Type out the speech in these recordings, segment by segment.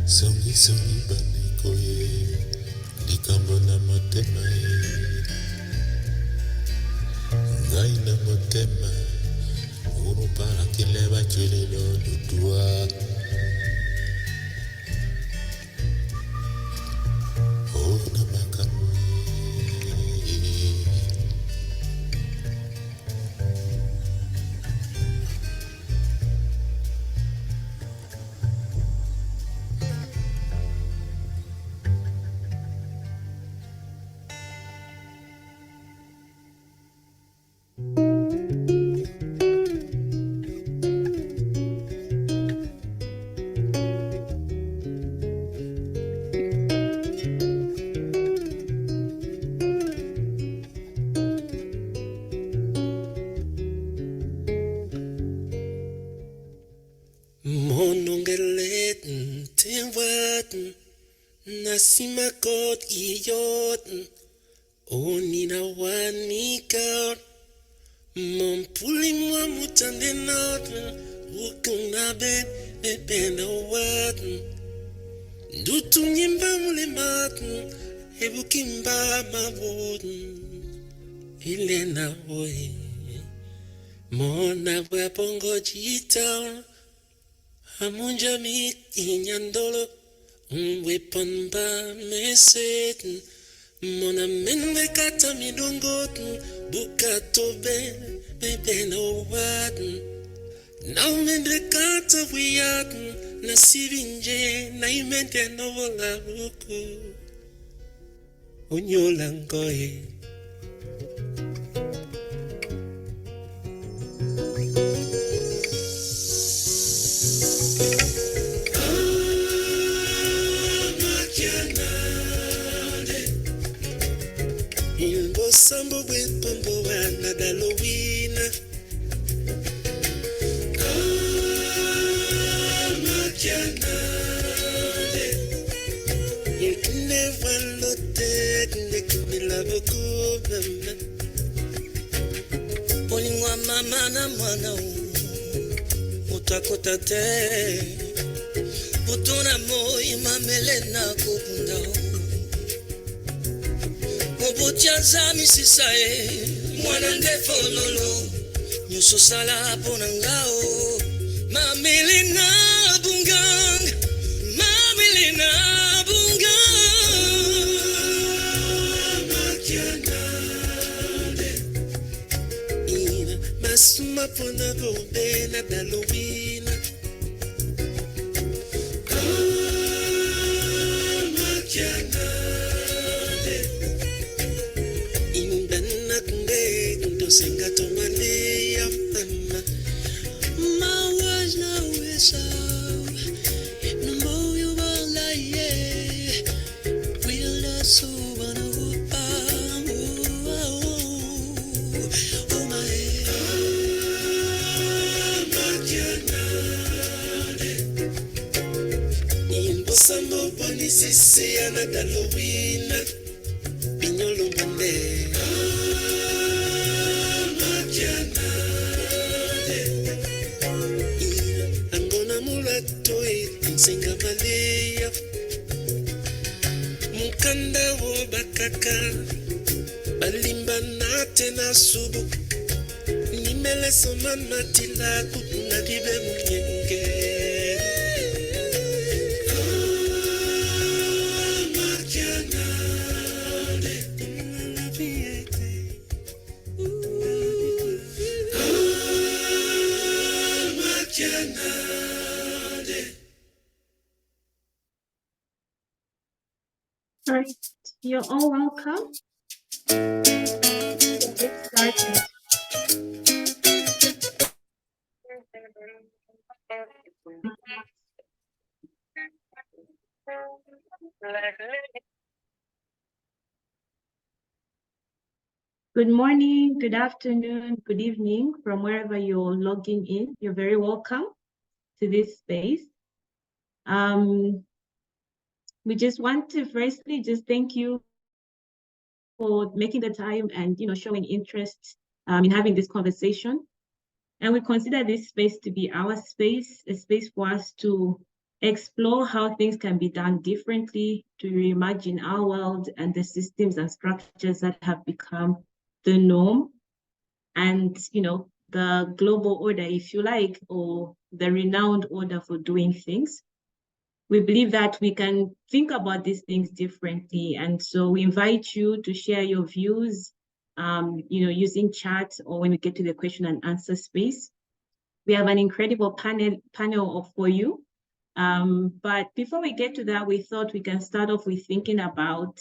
Songi songi banikoye, likambo na motema ye. Ngai na motema, urupara kileba chililo dudua. Oh na makamu ye. Monongeletten, Timwaten, Nasimakot Iyoten, Onina Wanika, Mon Pulimwa Mutande Noten, Wukunabe, Bebena Waten, Dutungimba Mulematen, Ebukimba Maboden, Ilena Woe, Mona Wapongo Jitown. Amunja mi inyandolo, weapon ba meseten, mona menwe kata mi dongoten, bukato be no waten. Now men de kata wiaten, na sivinje, na imente no vola buku. Onyolangoye. Sambo with Pombo and Halloween. You can never look dead and they can be love a good. Pulling one mama na mano, Utakota te, Putuna mo imamelena kupunda. Mobotiaza misisae, mwanande fololo, nyuso sala ponangao, mamilina bungang, mamilina bungang. Makianade, ina masuma pona gobe na dalowina. Makianade. Senga tomane ya mama. Ma was na wesa. Numbo you bala ye. We'll not so wanna upa. Oh my. Makianade. Nimbo sambo boni sisi ana Halloween. Pinyolo bande. Singa Malia Mukanda wo bakaka Balimba nate na subu Nimele somana tila kutuna dibe munyenge Makianade Makianade. All right, you're all welcome. Get started. Good morning, good afternoon, good evening from wherever you're logging in. You're very welcome to this space. We just want to firstly just thank you for making the time and showing interest in having this conversation. And we consider this space to be our space, a space for us to explore how things can be done differently to reimagine our world and the systems and structures that have become the norm and, the global order, if you like, or the renowned order for doing things. We believe that we can think about these things differently. And so we invite you to share your views, using chat or when we get to the question and answer space. We have an incredible panel for you. But before we get to that, we thought we can start off with thinking about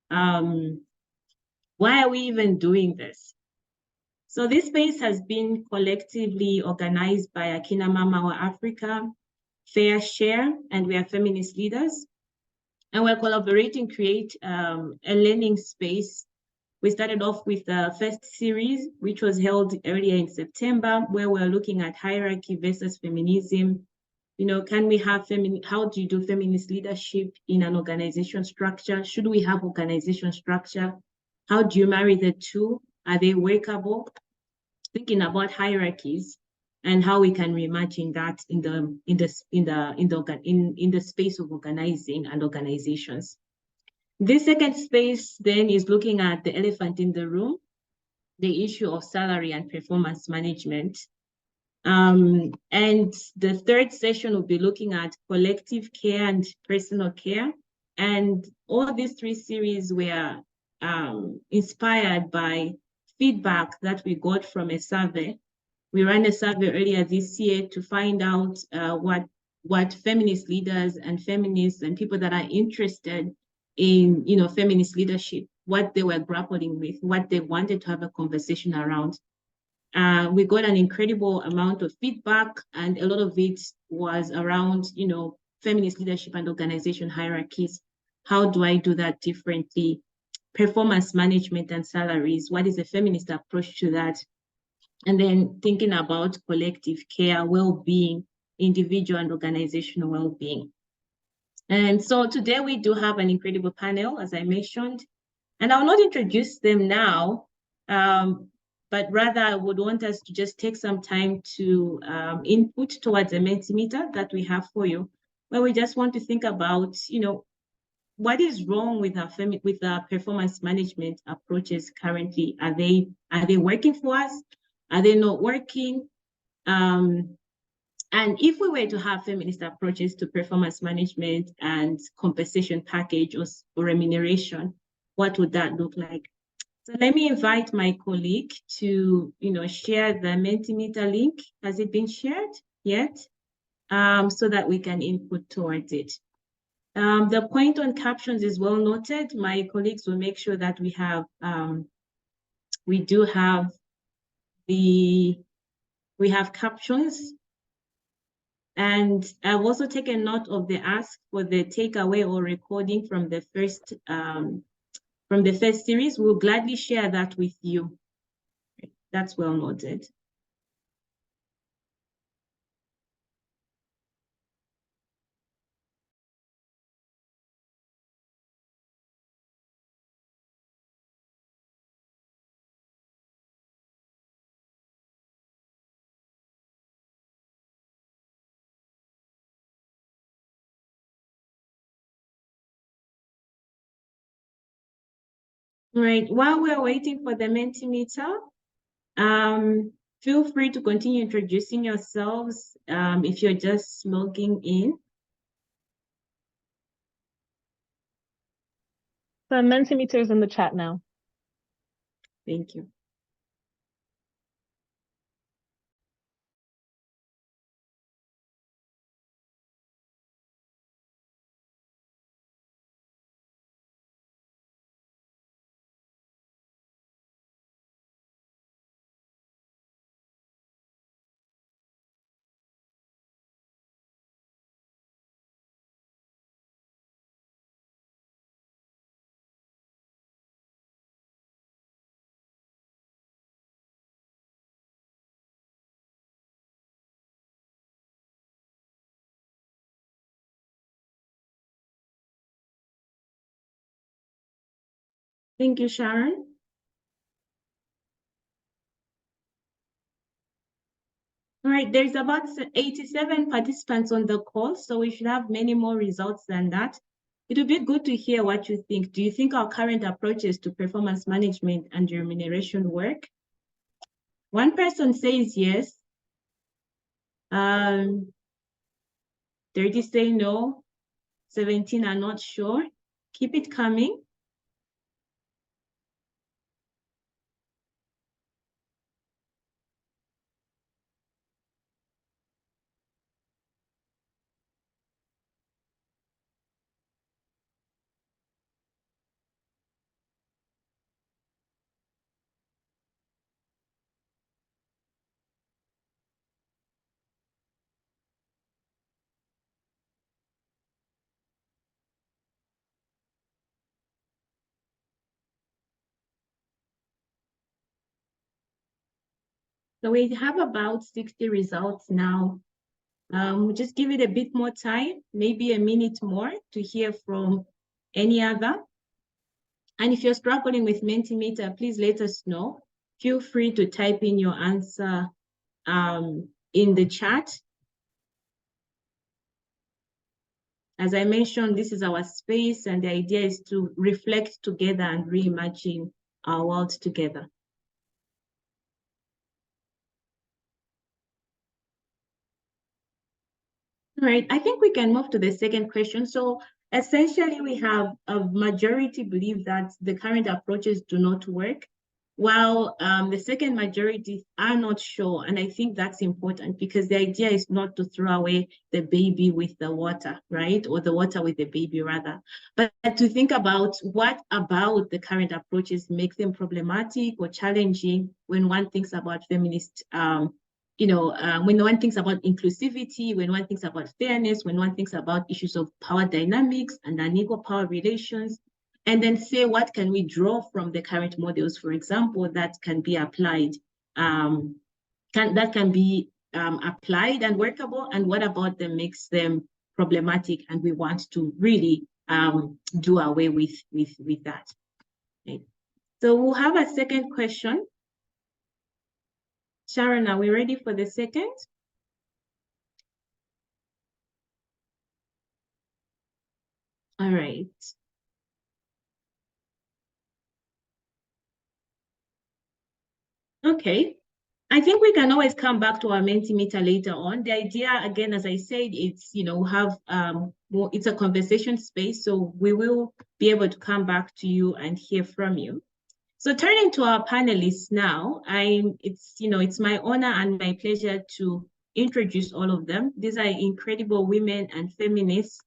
why are we even doing this? So this space has been collectively organized by Akina Mama or Africa, Fair Share, and We Are Feminist Leaders. And we're collaborating to create a learning space. We started off with the first series, which was held earlier in September, where we're looking at hierarchy versus feminism. Can we have how do you do feminist leadership in an organization structure? Should we have organization structure? How do you marry the two? Are they workable? Thinking about hierarchies and how we can reimagine that in the space of organizing and organizations. This second space then is looking at the elephant in the room, the issue of salary and performance management. And the third session will be looking at collective care and personal care. And all these three series were inspired by feedback that we got from a survey. We ran a survey earlier this year to find out what feminist leaders and feminists and people that are interested in feminist leadership, what they were grappling with, what they wanted to have a conversation around. We got an incredible amount of feedback, and a lot of it was around feminist leadership and organization hierarchies. How do I do that differently? Performance management and salaries. What is a feminist approach to that? And then thinking about collective care, well-being, individual and organizational well-being. And so today we do have an incredible panel, as I mentioned, and I'll not introduce them now, but rather I would want us to just take some time to input towards a Mentimeter that we have for you, where we just want to think about, what is wrong with our performance management approaches currently? Are they working for us? Are they not working? And if we were to have feminist approaches to performance management and compensation package or remuneration, what would that look like? So let me invite my colleague to, share the Mentimeter link. Has it been shared yet? So that we can input towards it. The point on captions is well noted. My colleagues will make sure that we have captions. And I've also taken note of the ask for the takeaway or recording from the first series. We'll gladly share that with you. That's well noted. Right, while we're waiting for the Mentimeter, feel free to continue introducing yourselves if you're just logging in. The Mentimeter is in the chat now. Thank you. Thank you, Sharon. All right, there's about 87 participants on the call, so we should have many more results than that. It would be good to hear what you think. Do you think our current approaches to performance management and remuneration work? One person says yes. 30 say no. 17 are not sure. Keep it coming. So we have about 60 results now. We'll just give it a bit more time, maybe a minute more to hear from any other. And if you're struggling with Mentimeter, please let us know. Feel free to type in your answer in the chat. As I mentioned, this is our space, and the idea is to reflect together and reimagine our world together. All right, I think we can move to the second question. So essentially, we have a majority believe that the current approaches do not work, while the second majority are not sure. And I think that's important because the idea is not to throw away the baby with the water, right? Or the water with the baby, rather. But to think about what about the current approaches make them problematic or challenging when one thinks about feminist when one thinks about inclusivity, when one thinks about fairness, when one thinks about issues of power dynamics and unequal power relations, and then say, what can we draw from the current models, for example, that can be applied, applied and workable, and what about them makes them problematic, and we want to really do away with that. Okay. So we'll have a second question. Sharon, are we ready for the second? All right. Okay. I think we can always come back to our Mentimeter later on. The idea, again, as I said, it's, have it's a conversation space, so we will be able to come back to you and hear from you. So turning to our panelists now, it's my honor and my pleasure to introduce all of them. These are incredible women and feminists,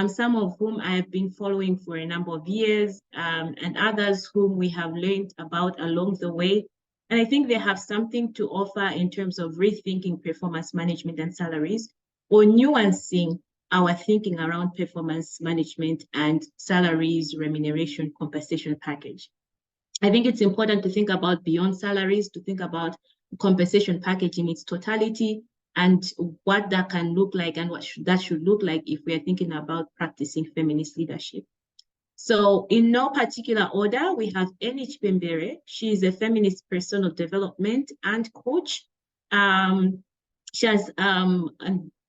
some of whom I have been following for a number of years, and others whom we have learned about along the way. And I think they have something to offer in terms of rethinking performance management and salaries, or nuancing our thinking around performance management and salaries, remuneration, compensation package. I think it's important to think about beyond salaries, to think about compensation package in its totality and what that can look like and what that should look like if we are thinking about practicing feminist leadership. So in no particular order, we have Enich Bembere. She is a feminist personal development and coach. She has a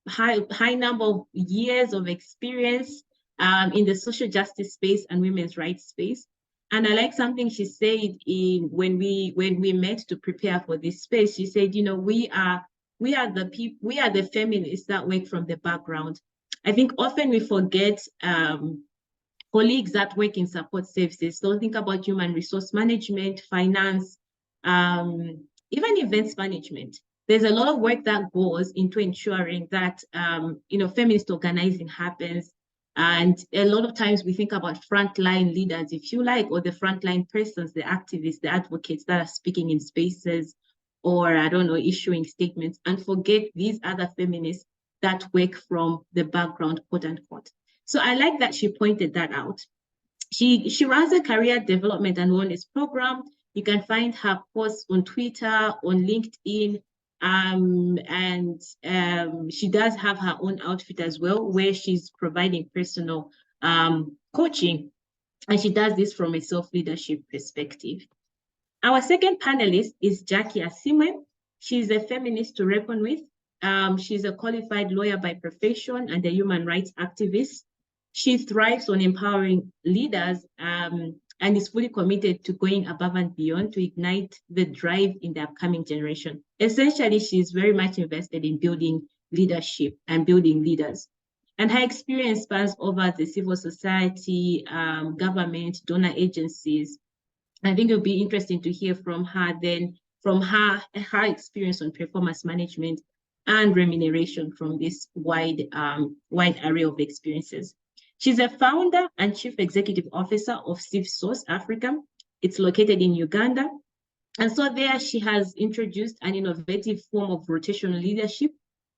high number of years of experience in the social justice space and women's rights space. And I like something she said when we met to prepare for this space. She said, we are the feminists that work from the background. I think often we forget colleagues that work in support services. So think about human resource management, finance, even events management. There's a lot of work that goes into ensuring that feminist organizing happens. And a lot of times we think about frontline leaders, if you like, or the frontline persons, the activists, the advocates that are speaking in spaces, or issuing statements, and forget these other feminists that work from the background, quote unquote. So I like that she pointed that out. She runs a career development and wellness program. You can find her posts on Twitter, on LinkedIn, and she does have her own outfit as well, where she's providing personal coaching, and she does this from a self-leadership perspective. Our second panelist is Jackie Asimwe. She's a feminist to reckon with. She's a qualified lawyer by profession and a human rights activist. She thrives on empowering leaders and is fully committed to going above and beyond to ignite the drive in the upcoming generation. Essentially, she's very much invested in building leadership and building leaders. And her experience spans over the civil society, government, donor agencies. I think it'll be interesting to hear from her then, from her experience on performance management and remuneration from this wide array of experiences. She's a founder and chief executive officer of CivSource Africa. It's located in Uganda. And so there she has introduced an innovative form of rotational leadership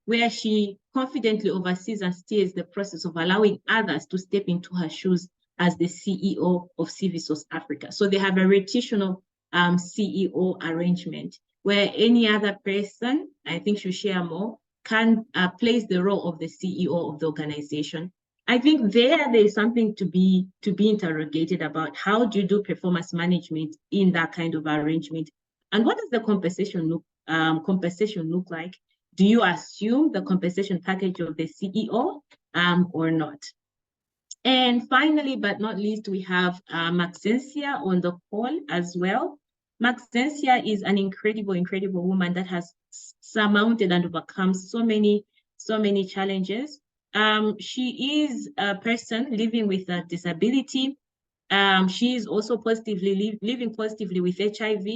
where she confidently oversees and steers the process of allowing others to step into her shoes as the CEO of CivSource Africa. So they have a rotational CEO arrangement where any other person, I think she'll share more, can place the role of the CEO of the organization. I think there is something to be interrogated about. How do you do performance management in that kind of arrangement? And what does the compensation look like? Do you assume the compensation package of the CEO or not? And finally, but not least, we have Maxensia on the call as well. Maxensia is an incredible woman that has surmounted and overcome so many challenges. She is a person living with a disability. She is also living positively with HIV.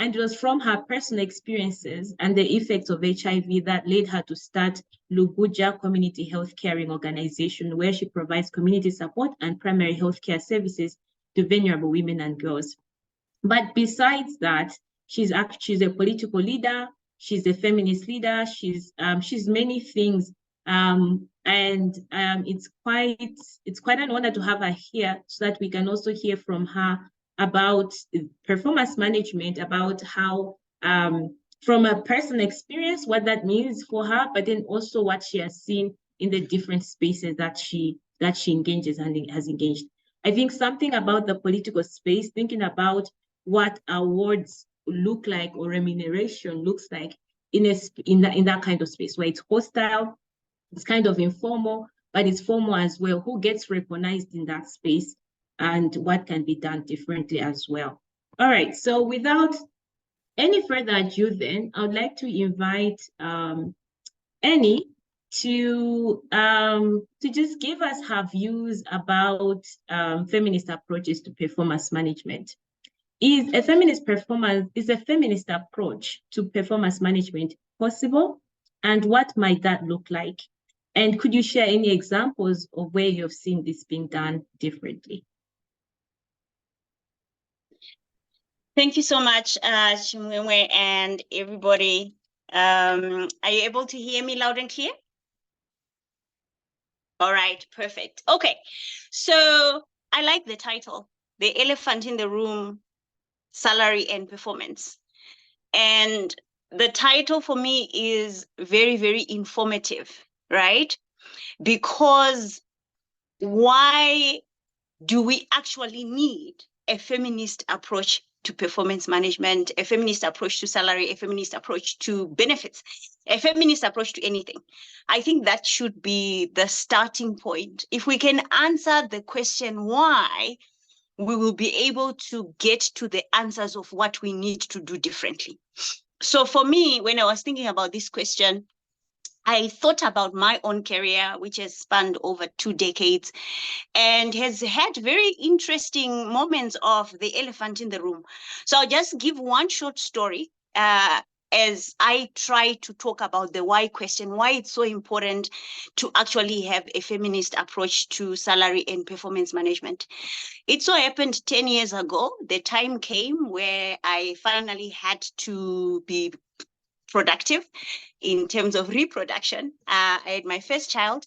And it was from her personal experiences and the effects of HIV that led her to start Luguja Community Health Caring Organization, where she provides community support and primary health care services to vulnerable women and girls. But besides that, she's a political leader, she's a feminist leader, she's many things. It's quite an honor to have her here so that we can also hear from her about performance management, about how, from a personal experience, what that means for her, but then also what she has seen in the different spaces that she engages and has engaged. I think something about the political space, thinking about what awards look like or remuneration looks like in that kind of space where it's hostile, it's kind of informal, but it's formal as well. Who gets recognized in that space? And what can be done differently as well. All right, so without any further ado then, I would like to invite Annie to just give us her views about feminist approaches to performance management. Is a feminist approach to performance management possible? And what might that look like? And could you share any examples of where you've seen this being done differently? Thank you so much, Chimwemwe and everybody. Are you able to hear me loud and clear? All right, perfect. Okay, so I like the title, The Elephant in the Room, Salary and Performance. And the title for me is very, very informative, right? Because why do we actually need a feminist approach to performance management, a feminist approach to salary, a feminist approach to benefits, a feminist approach to anything? I think that should be the starting point. If we can answer the question why, we will be able to get to the answers of what we need to do differently. So for me, when I was thinking about this question, I thought about my own career, which has spanned over 2 decades and has had very interesting moments of the elephant in the room. So I'll just give one short story as I try to talk about the why question, why it's so important to actually have a feminist approach to salary and performance management. It so happened 10 years ago, the time came where I finally had to be productive in terms of reproduction. I had my first child,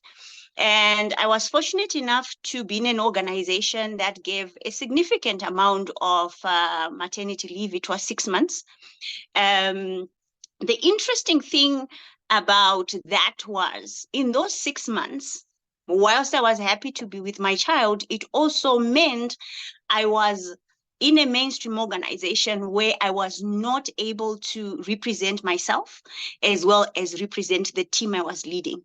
and I was fortunate enough to be in an organization that gave a significant amount of maternity leave. It was 6 months. The interesting thing about that was in those 6 months, whilst I was happy to be with my child, it also meant I was in a mainstream organization where I was not able to represent myself as well as represent the team I was leading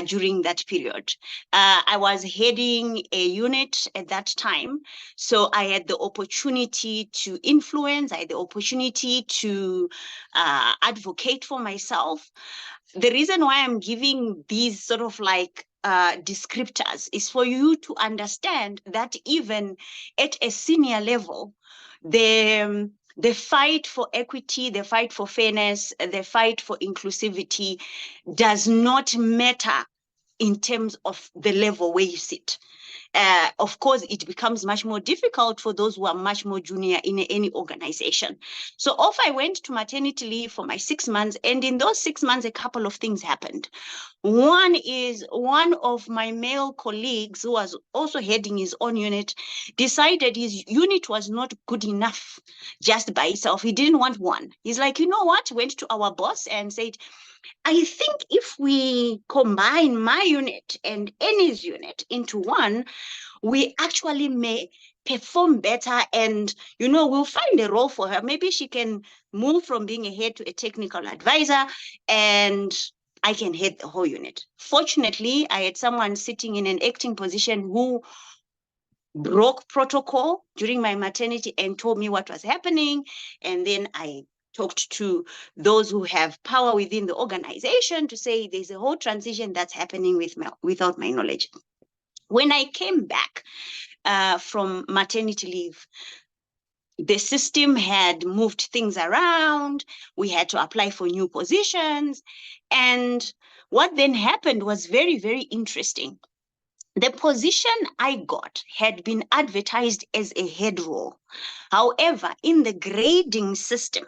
during that period. I was heading a unit at that time, so I had the opportunity to influence, I had the opportunity to advocate for myself. The reason why I'm giving these sort of like descriptors is for you to understand that even at a senior level, the fight for equity, the fight for fairness, the fight for inclusivity does not matter in terms of the level where you sit. Of course, it becomes much more difficult for those who are much more junior in any organization. So off I went to maternity leave for my 6 months. And in those 6 months, a couple of things happened. One is one of my male colleagues who was also heading his own unit decided his unit was not good enough just by itself. He didn't want one. He's like, you know what? Went to our boss and said, I think if we combine my unit and Annie's unit into one, we actually may perform better, and we'll find a role for her. Maybe she can move from being a head to a technical advisor, and I can head the whole unit. Fortunately, I had someone sitting in an acting position who broke protocol during my maternity and told me what was happening, and then I talked to those who have power within the organization to say there's a whole transition that's happening without my knowledge. When I came back from maternity leave, the system had moved things around. We had to apply for new positions. And what then happened was very, very interesting. The position I got had been advertised as a head role. However, in the grading system,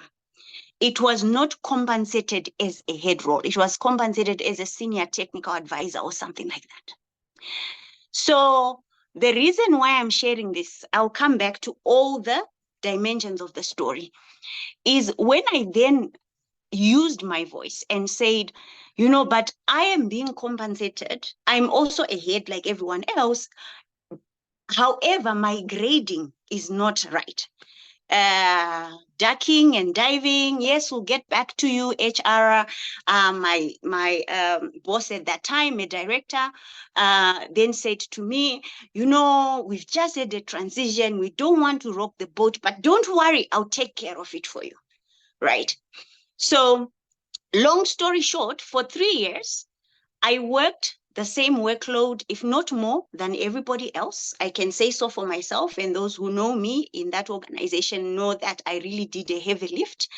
it was not compensated as a head role. It was compensated as a senior technical advisor or something like that. So the reason why I'm sharing this, I'll come back to all the dimensions of the story, is when I then used my voice and said, but I am being compensated. I'm also a head like everyone else. However, my grading is not right. Ducking and diving, yes, we'll get back to you, HR. My boss at that time, a director, then said to me, we've just had a transition. We don't want to rock the boat, but don't worry, I'll take care of it for you, right? So long story short, for 3 years, I worked the same workload, if not more, than everybody else. I can say so for myself, and those who know me in that organization know that I really did a heavy lift.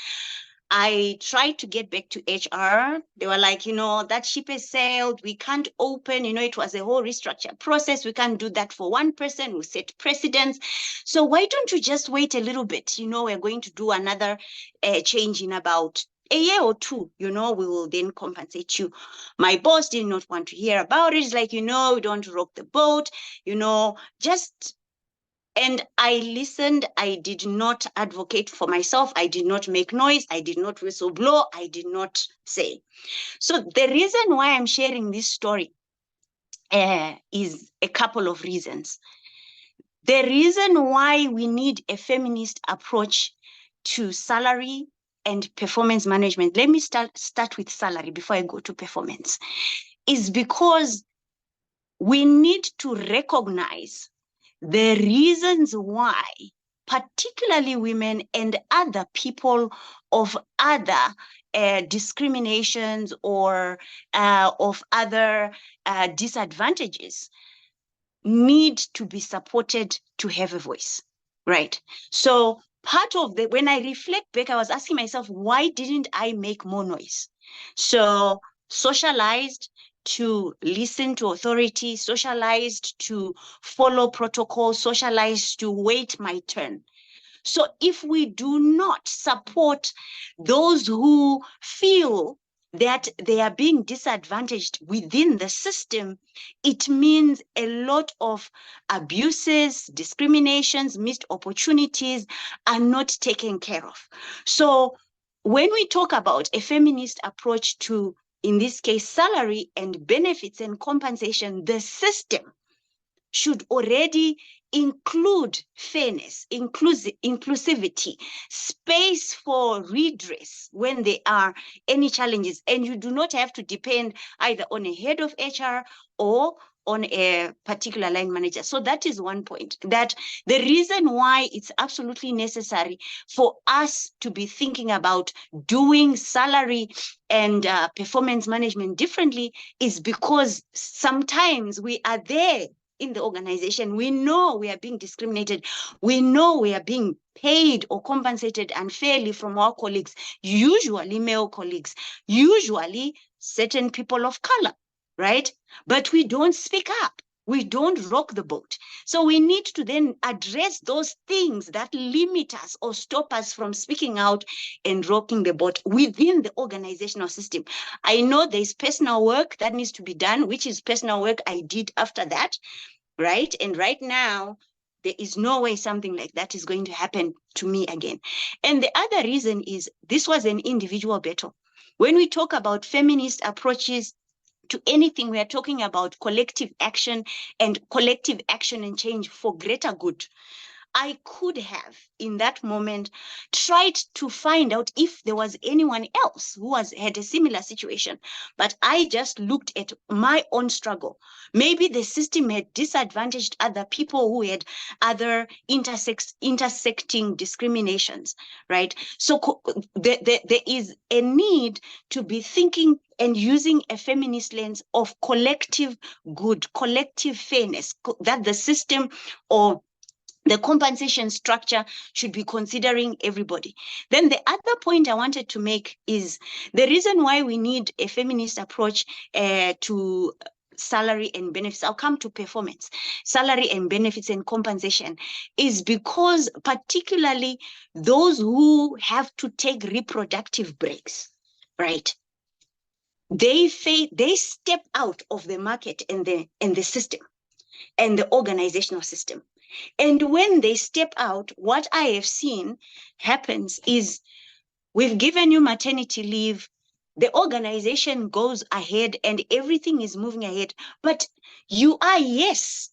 I tried to get back to HR. They were like, that ship has sailed. We can't open, it was a whole restructure process. We can't do that for one person. We set precedents. So why don't you just wait a little bit? We're going to do another change in about a year or two, we will then compensate you. My boss did not want to hear about it. It's like, we don't rock the boat, and I listened. I did not advocate for myself. I did not make noise. I did not whistleblow. I did not say. So the reason why I'm sharing this story is a couple of reasons. The reason why we need a feminist approach to salary and performance management, let me start with salary before I go to performance, is because we need to recognize the reasons why, particularly women and other people of other discriminations or of other disadvantages, need to be supported to have a voice, right? So part of when I reflect back, I was asking myself, why didn't I make more noise? So socialized to listen to authority, socialized to follow protocol, socialized to wait my turn. So if we do not support those who feel that they are being disadvantaged within the system, it means a lot of abuses, discriminations, missed opportunities are not taken care of. So when we talk about a feminist approach to, in this case, salary and benefits and compensation, the system should already include fairness, inclusivity, space for redress when there are any challenges. And you do not have to depend either on a head of HR or on a particular line manager. So that is one point, that the reason why it's absolutely necessary for us to be thinking about doing salary and performance management differently is because sometimes we are there in the organization. We know we are being discriminated. We know we are being paid or compensated unfairly from our colleagues, usually male colleagues, usually certain people of color, right? But we don't speak up. We don't rock the boat. So we need to then address those things that limit us or stop us from speaking out and rocking the boat within the organizational system. I know there's personal work that needs to be done, which is personal work I did after that, right? And right now, there is no way something like that is going to happen to me again. And the other reason is this was an individual battle. When we talk about feminist approaches to anything, we are talking about collective action and change for greater good. I could have, in that moment, tried to find out if there was anyone else who had a similar situation. But I just looked at my own struggle. Maybe the system had disadvantaged other people who had other intersecting discriminations, right? So there is a need to be thinking and using a feminist lens of collective good, collective fairness, that the system or the compensation structure should be considering everybody. Then the other point I wanted to make is the reason why we need a feminist approach to salary and benefits. I'll come to performance. Salary and benefits and compensation is because particularly those who have to take reproductive breaks, right? They step out of the market and the system and the organizational system. And when they step out, what I have seen happens is we've given you maternity leave, the organization goes ahead and everything is moving ahead. But you are, yes,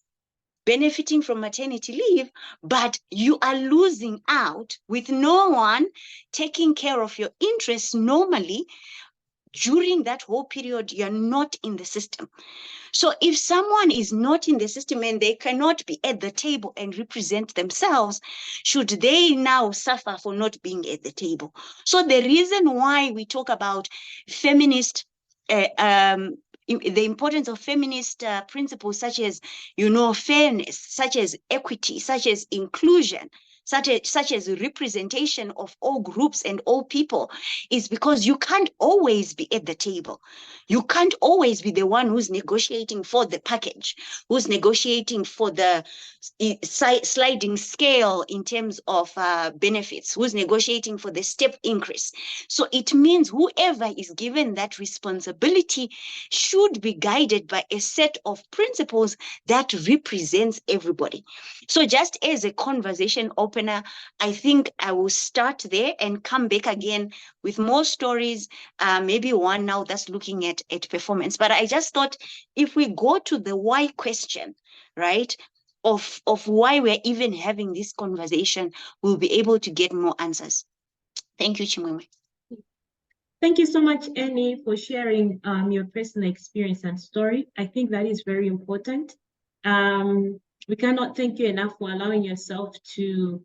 benefiting from maternity leave, but you are losing out with no one taking care of your interests normally. During that whole period, you're not in the system. So if someone is not in the system and they cannot be at the table and represent themselves, should they now suffer for not being at the table? So the reason why we talk about feminist, the importance of feminist principles such as, fairness, such as equity, such as inclusion, such as representation of all groups and all people, is because you can't always be at the table. You can't always be the one who's negotiating for the package, who's negotiating for the sliding scale in terms of benefits, who's negotiating for the step increase. So it means whoever is given that responsibility should be guided by a set of principles that represents everybody. So just as a conversation opener, I think I will start there and come back again with more stories, maybe one now that's looking at performance. But I just thought if we go to the why question, right, of why we're even having this conversation, we'll be able to get more answers. Thank you, Chimwemwe. Thank you so much, Annie, for sharing your personal experience and story. I think that is very important. We cannot thank you enough for allowing yourself to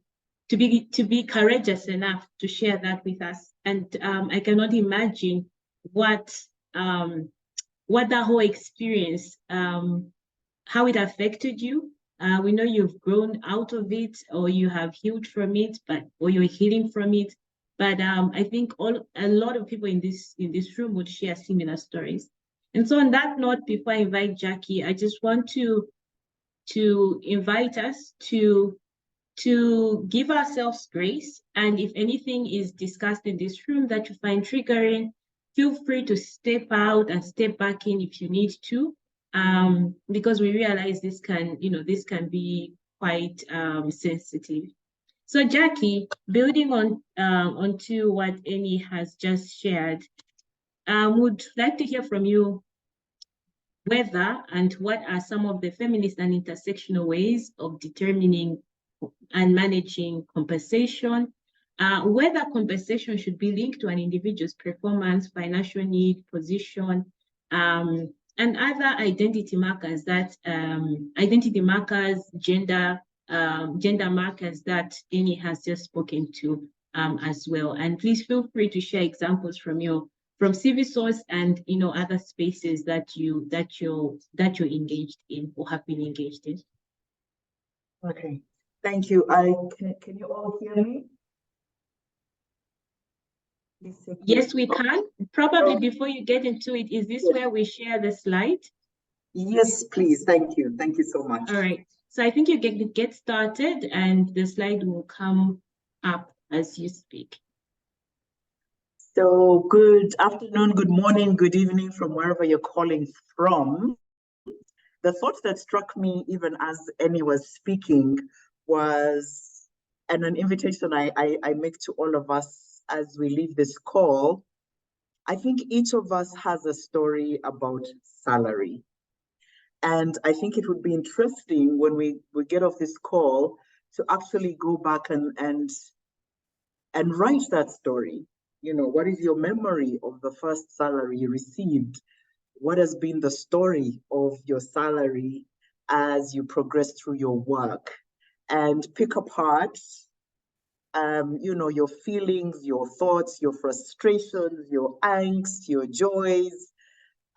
be courageous enough to share that with us. And I cannot imagine what that whole experience, how it affected you. We know you've grown out of it, or you have healed from it, or you're healing from it. But I think a lot of people in this room would share similar stories. And so on that note, before I invite Jackie, I just want to invite us to give ourselves grace. And if anything is discussed in this room that you find triggering, feel free to step out and step back in if you need to, because we realize this can be quite sensitive. So Jackie, building onto what Annie has just shared, would like to hear from you. whether and what are some of the feminist and intersectional ways of determining and managing compensation, whether compensation should be linked to an individual's performance, financial need, position, and other identity markers that gender markers that Amy has just spoken to as well. And please feel free to share examples from civil source and other spaces that you're engaged in or have been engaged in. Okay, thank you. Can you all hear me? Yes, we can. Probably before you get into it, is this where we share the slide? Yes, please. Thank you. Thank you so much. All right. So I think you get started and the slide will come up as you speak. So good afternoon, good morning, good evening from wherever you're calling from. The thought that struck me even as Annie was speaking was, and an invitation I make to all of us as we leave this call, I think each of us has a story about salary. And I think it would be interesting when we get off this call to actually go back and write that story. What is your memory of the first salary you received? What has been the story of your salary as you progress through your work? And pick apart your feelings, your thoughts, your frustrations, your angst, your joys.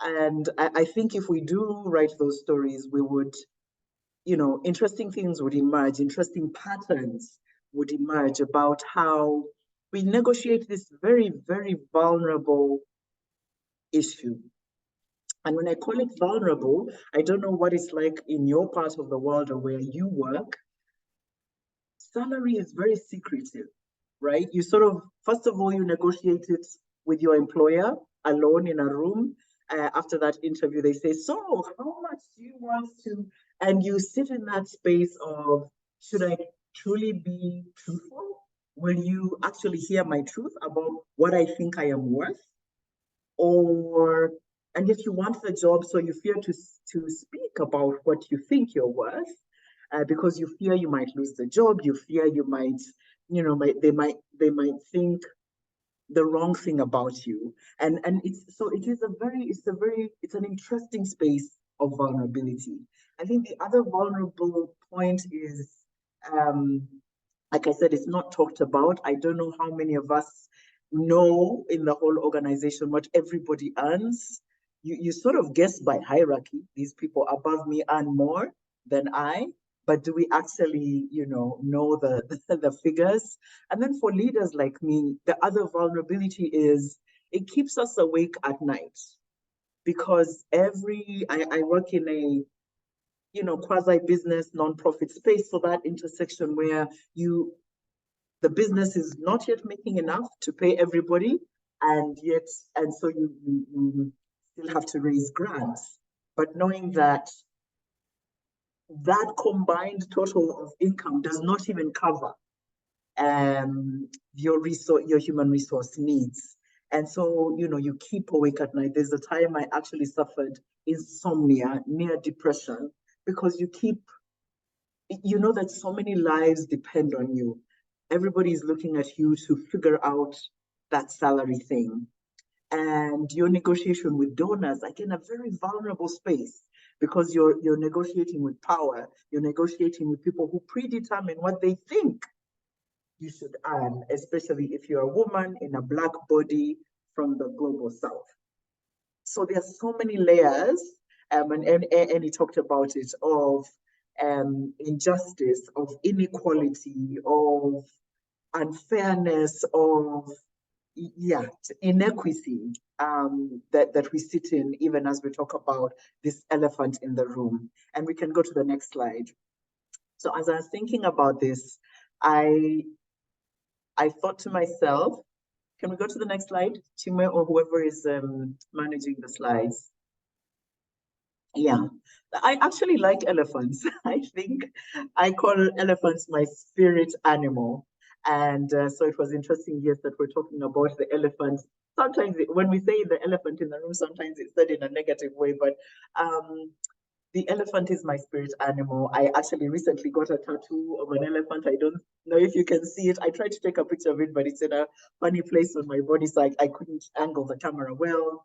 And I think if we do write those stories, we would, interesting things would emerge, interesting patterns would emerge about how we negotiate this very, very vulnerable issue. And when I call it vulnerable, I don't know what it's like in your part of the world or where you work. Salary is very secretive, right? You first of all, you negotiate it with your employer alone in a room. After that interview, they say, so how much do you want to? And you sit in that space of, should I truly be truthful? Will you actually hear my truth about what I think I am worth? And yet you want the job, so you fear to speak about what you think you're worth. Because you fear you might lose the job, you fear you might, they might think the wrong thing about you, and it's an interesting space of vulnerability. I think the other vulnerable point is, like I said, it's not talked about. I don't know how many of us know in the whole organization what everybody earns. You sort of guess by hierarchy. These people above me earn more than I. But do we actually, know the figures? And then for leaders like me, the other vulnerability is it keeps us awake at night, because I work in a, quasi-business nonprofit space, so that intersection where the business is not yet making enough to pay everybody, and so you still have to raise grants, but knowing that combined total of income does not even cover your human resource needs. And so, you keep awake at night. There's a time I actually suffered insomnia, near depression, because you know that so many lives depend on you. Everybody is looking at you to figure out that salary thing. And your negotiation with donors, again, a very vulnerable space, because you're negotiating with power, you're negotiating with people who predetermine what they think you should earn, especially if you're a woman in a Black body from the global South. So there's so many layers, and he talked about it, of injustice, of inequality, of unfairness, of inequity that we sit in, even as we talk about this elephant in the room. And we can go to the next slide. So as I was thinking about this, I thought to myself, can we go to the next slide, Chime, or whoever is managing the slides? Yeah, I actually like elephants. I think I call elephants my spirit animal. And so it was interesting, yes, that we're talking about the elephant. Sometimes when we say the elephant in the room, sometimes it's said in a negative way, but the elephant is my spirit animal. I actually recently got a tattoo of an elephant. I don't know if you can see it. I tried to take a picture of it, but it's in a funny place on my body, so I couldn't angle the camera well.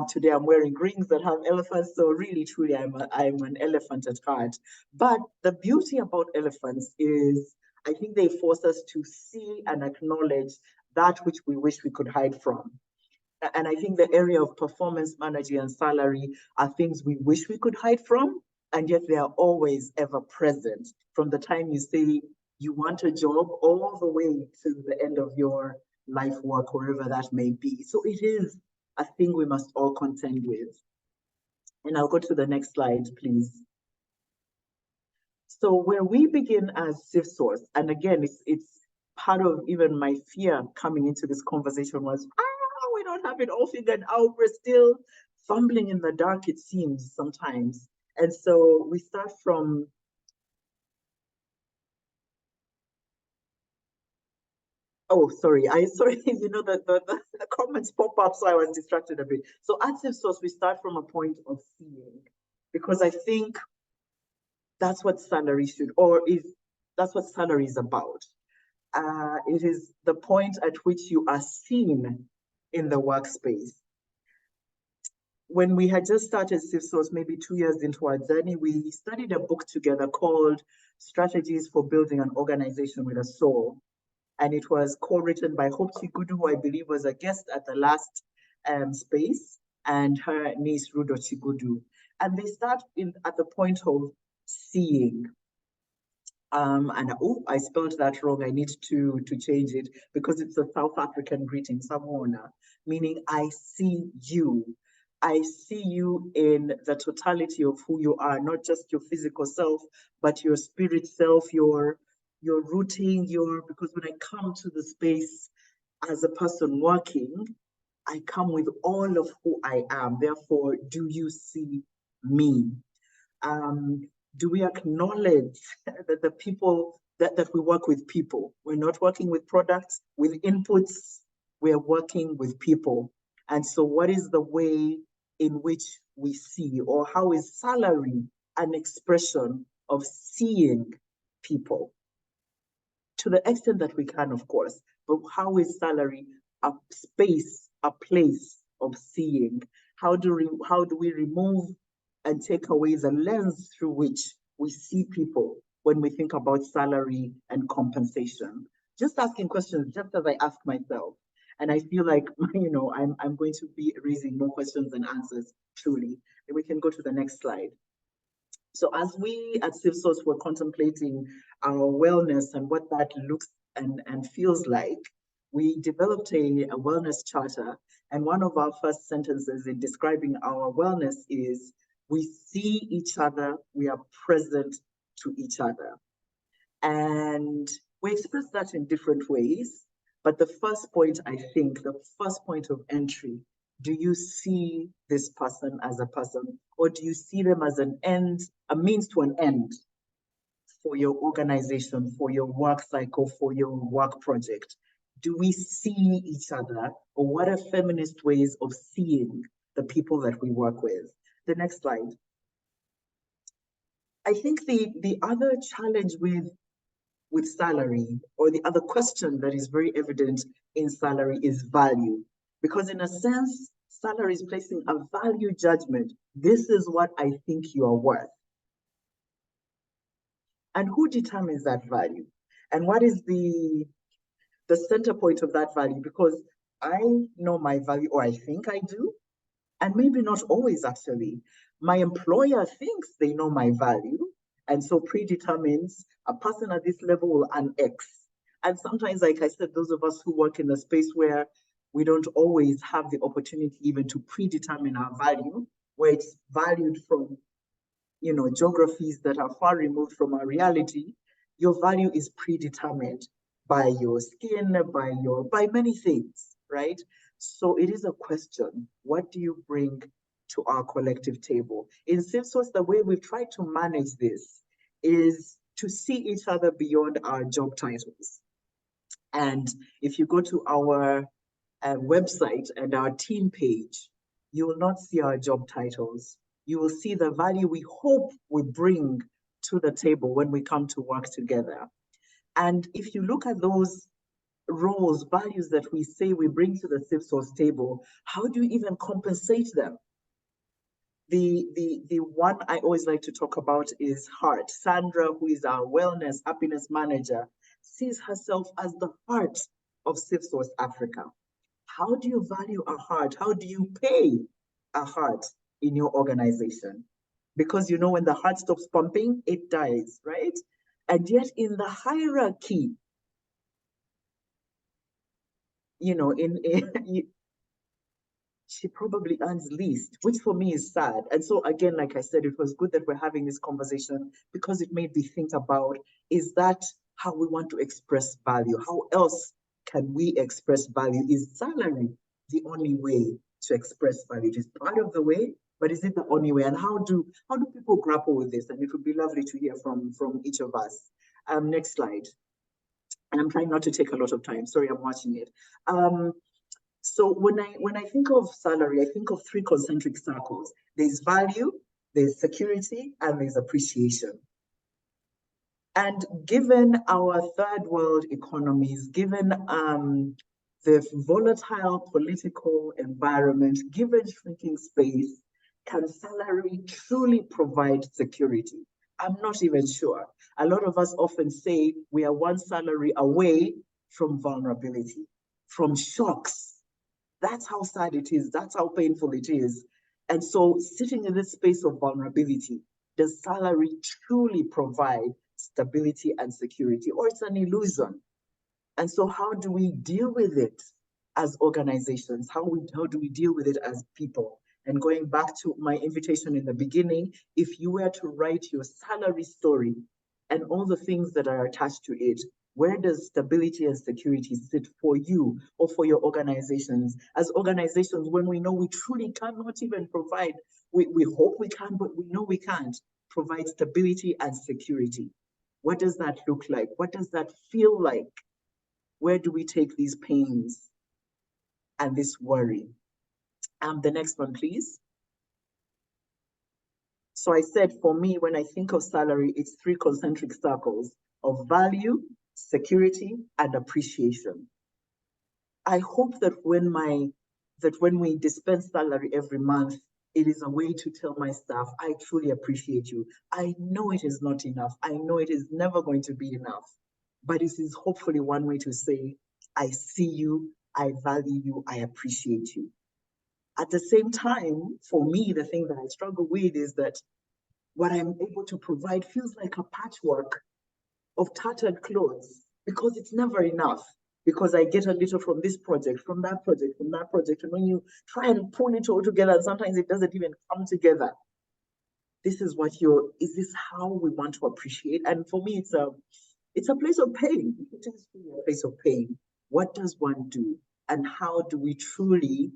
Today I'm wearing rings that have elephants, so really, truly, I'm an elephant at heart. But the beauty about elephants is I think they force us to see and acknowledge that which we wish we could hide from. And I think the area of performance management and salary are things we wish we could hide from, and yet they are always ever present from the time you say you want a job all the way to the end of your life work, wherever that may be. So it is a thing we must all contend with. And I'll go to the next slide, please. So where we begin as SIFSource, and again, it's part of even my fear coming into this conversation was, we don't have it all figured out. We're still fumbling in the dark, it seems sometimes. And so we start from, oh, sorry, you know, the comments pop up, so I was distracted a bit. So at SIFSource, we start from a point of seeing, because I think that's what salary should, that's what salary is about. It is the point at which you are seen in the workspace. When we had just started SIFSource, maybe 2 years into our journey, we studied a book together called Strategies for Building an Organization with a Soul. And it was co-written by Hope Chigudu, who I believe was a guest at the last space, and her niece, Rudo Chigudu. And they start at the point of seeing. I spelled that wrong. I need to change it because it's a South African greeting, Sabona, meaning I see you. I see you in the totality of who you are, not just your physical self, but your spirit self, your rooting, because when I come to the space as a person working, I come with all of who I am. Therefore, do you see me? Do we acknowledge that the people, that we work with people? We're not working with products, with inputs, we're working with people. And so what is the way in which we see, or how is salary an expression of seeing people? To the extent that we can, of course, but how is salary a space, a place of seeing? How do we remove and take away the lens through which we see people when we think about salary and compensation? Just asking questions, just as I ask myself. And I feel like, you know, I'm going to be raising more questions than answers, truly. And we can go to the next slide. So as we at SIFSource were contemplating our wellness and what that looks and feels like, we developed a wellness charter. And one of our first sentences in describing our wellness is, we see each other, we are present to each other. And we express that in different ways. But the first point, I think, the first point of entry, do you see this person as a person, or do you see them as an end, a means to an end for your organization, for your work cycle, for your work project? Do we see each other, or what are feminist ways of seeing the people that we work with? The next slide. I think the other challenge with salary, or the other question that is very evident in salary, is value. Because in a sense, salary is placing a value judgment. This is what I think you are worth. And who determines that value? And what is the center point of that value? Because I know my value, or I think I do, and maybe not always actually. My employer thinks they know my value, and so predetermines a person at this level will earn X. And sometimes, like I said, those of us who work in a space where we don't always have the opportunity even to predetermine our value, where it's valued from, you know, geographies that are far removed from our reality, your value is predetermined by your skin, by many things, right? So it is a question, what do you bring to our collective table? In SIFSource, the way we've tried to manage this is to see each other beyond our job titles. And if you go to our website and our team page, you will not see our job titles. You will see the value we hope we bring to the table when we come to work together. And if you look at those roles, values that we say we bring to the SafeSource table, how do you even compensate them? The one I always like to talk about is heart. Sandra, who is our wellness, happiness manager, sees herself as the heart of SafeSource Africa. How do you value a heart? How do you pay a heart in your organization? Because you know, when the heart stops pumping, it dies, right? And yet in the hierarchy, you know, she probably earns least, which for me is sad. And so again, like I said, it was good that we're having this conversation because it made me think about, is that how we want to express value? How else can we express value? Is salary the only way to express value? It is part of the way, but is it the only way? And how do people grapple with this? And it would be lovely to hear from each of us. Next slide. And I'm trying not to take a lot of time. Sorry, I'm watching it. So when I think of salary, I think of three concentric circles. There's value, there's security, and there's appreciation. And given our third world economies, given the volatile political environment, given shrinking space, can salary truly provide security? I'm not even sure. A lot of us often say we are one salary away from vulnerability, from shocks. That's how sad it is. That's how painful it is. And so sitting in this space of vulnerability, does salary truly provide stability and security, or it's an illusion? And so how do we deal with it as organizations? How do we deal with it as people? And going back to my invitation in the beginning, if you were to write your salary story and all the things that are attached to it, where does stability and security sit for you or for your organizations? As organizations, when we know we truly cannot even provide, we hope we can, but we know we can't provide stability and security. What does that look like? What does that feel like? Where do we take these pains and this worry? The next one, please. So I said, for me, when I think of salary, it's three concentric circles of value, security, and appreciation. I hope that when we dispense salary every month, it is a way to tell my staff, I truly appreciate you. I know it is not enough. I know it is never going to be enough. But it is hopefully one way to say, I see you, I value you, I appreciate you. At the same time, for me, the thing that I struggle with is that what I'm able to provide feels like a patchwork of tattered clothes, because it's never enough. Because I get a little from this project, from that project, from that project. And when you try and pull it all together, sometimes it doesn't even come together. Is this how we want to appreciate? And for me, it's a place of pain. It is really a place of pain. What does one do? And how do we truly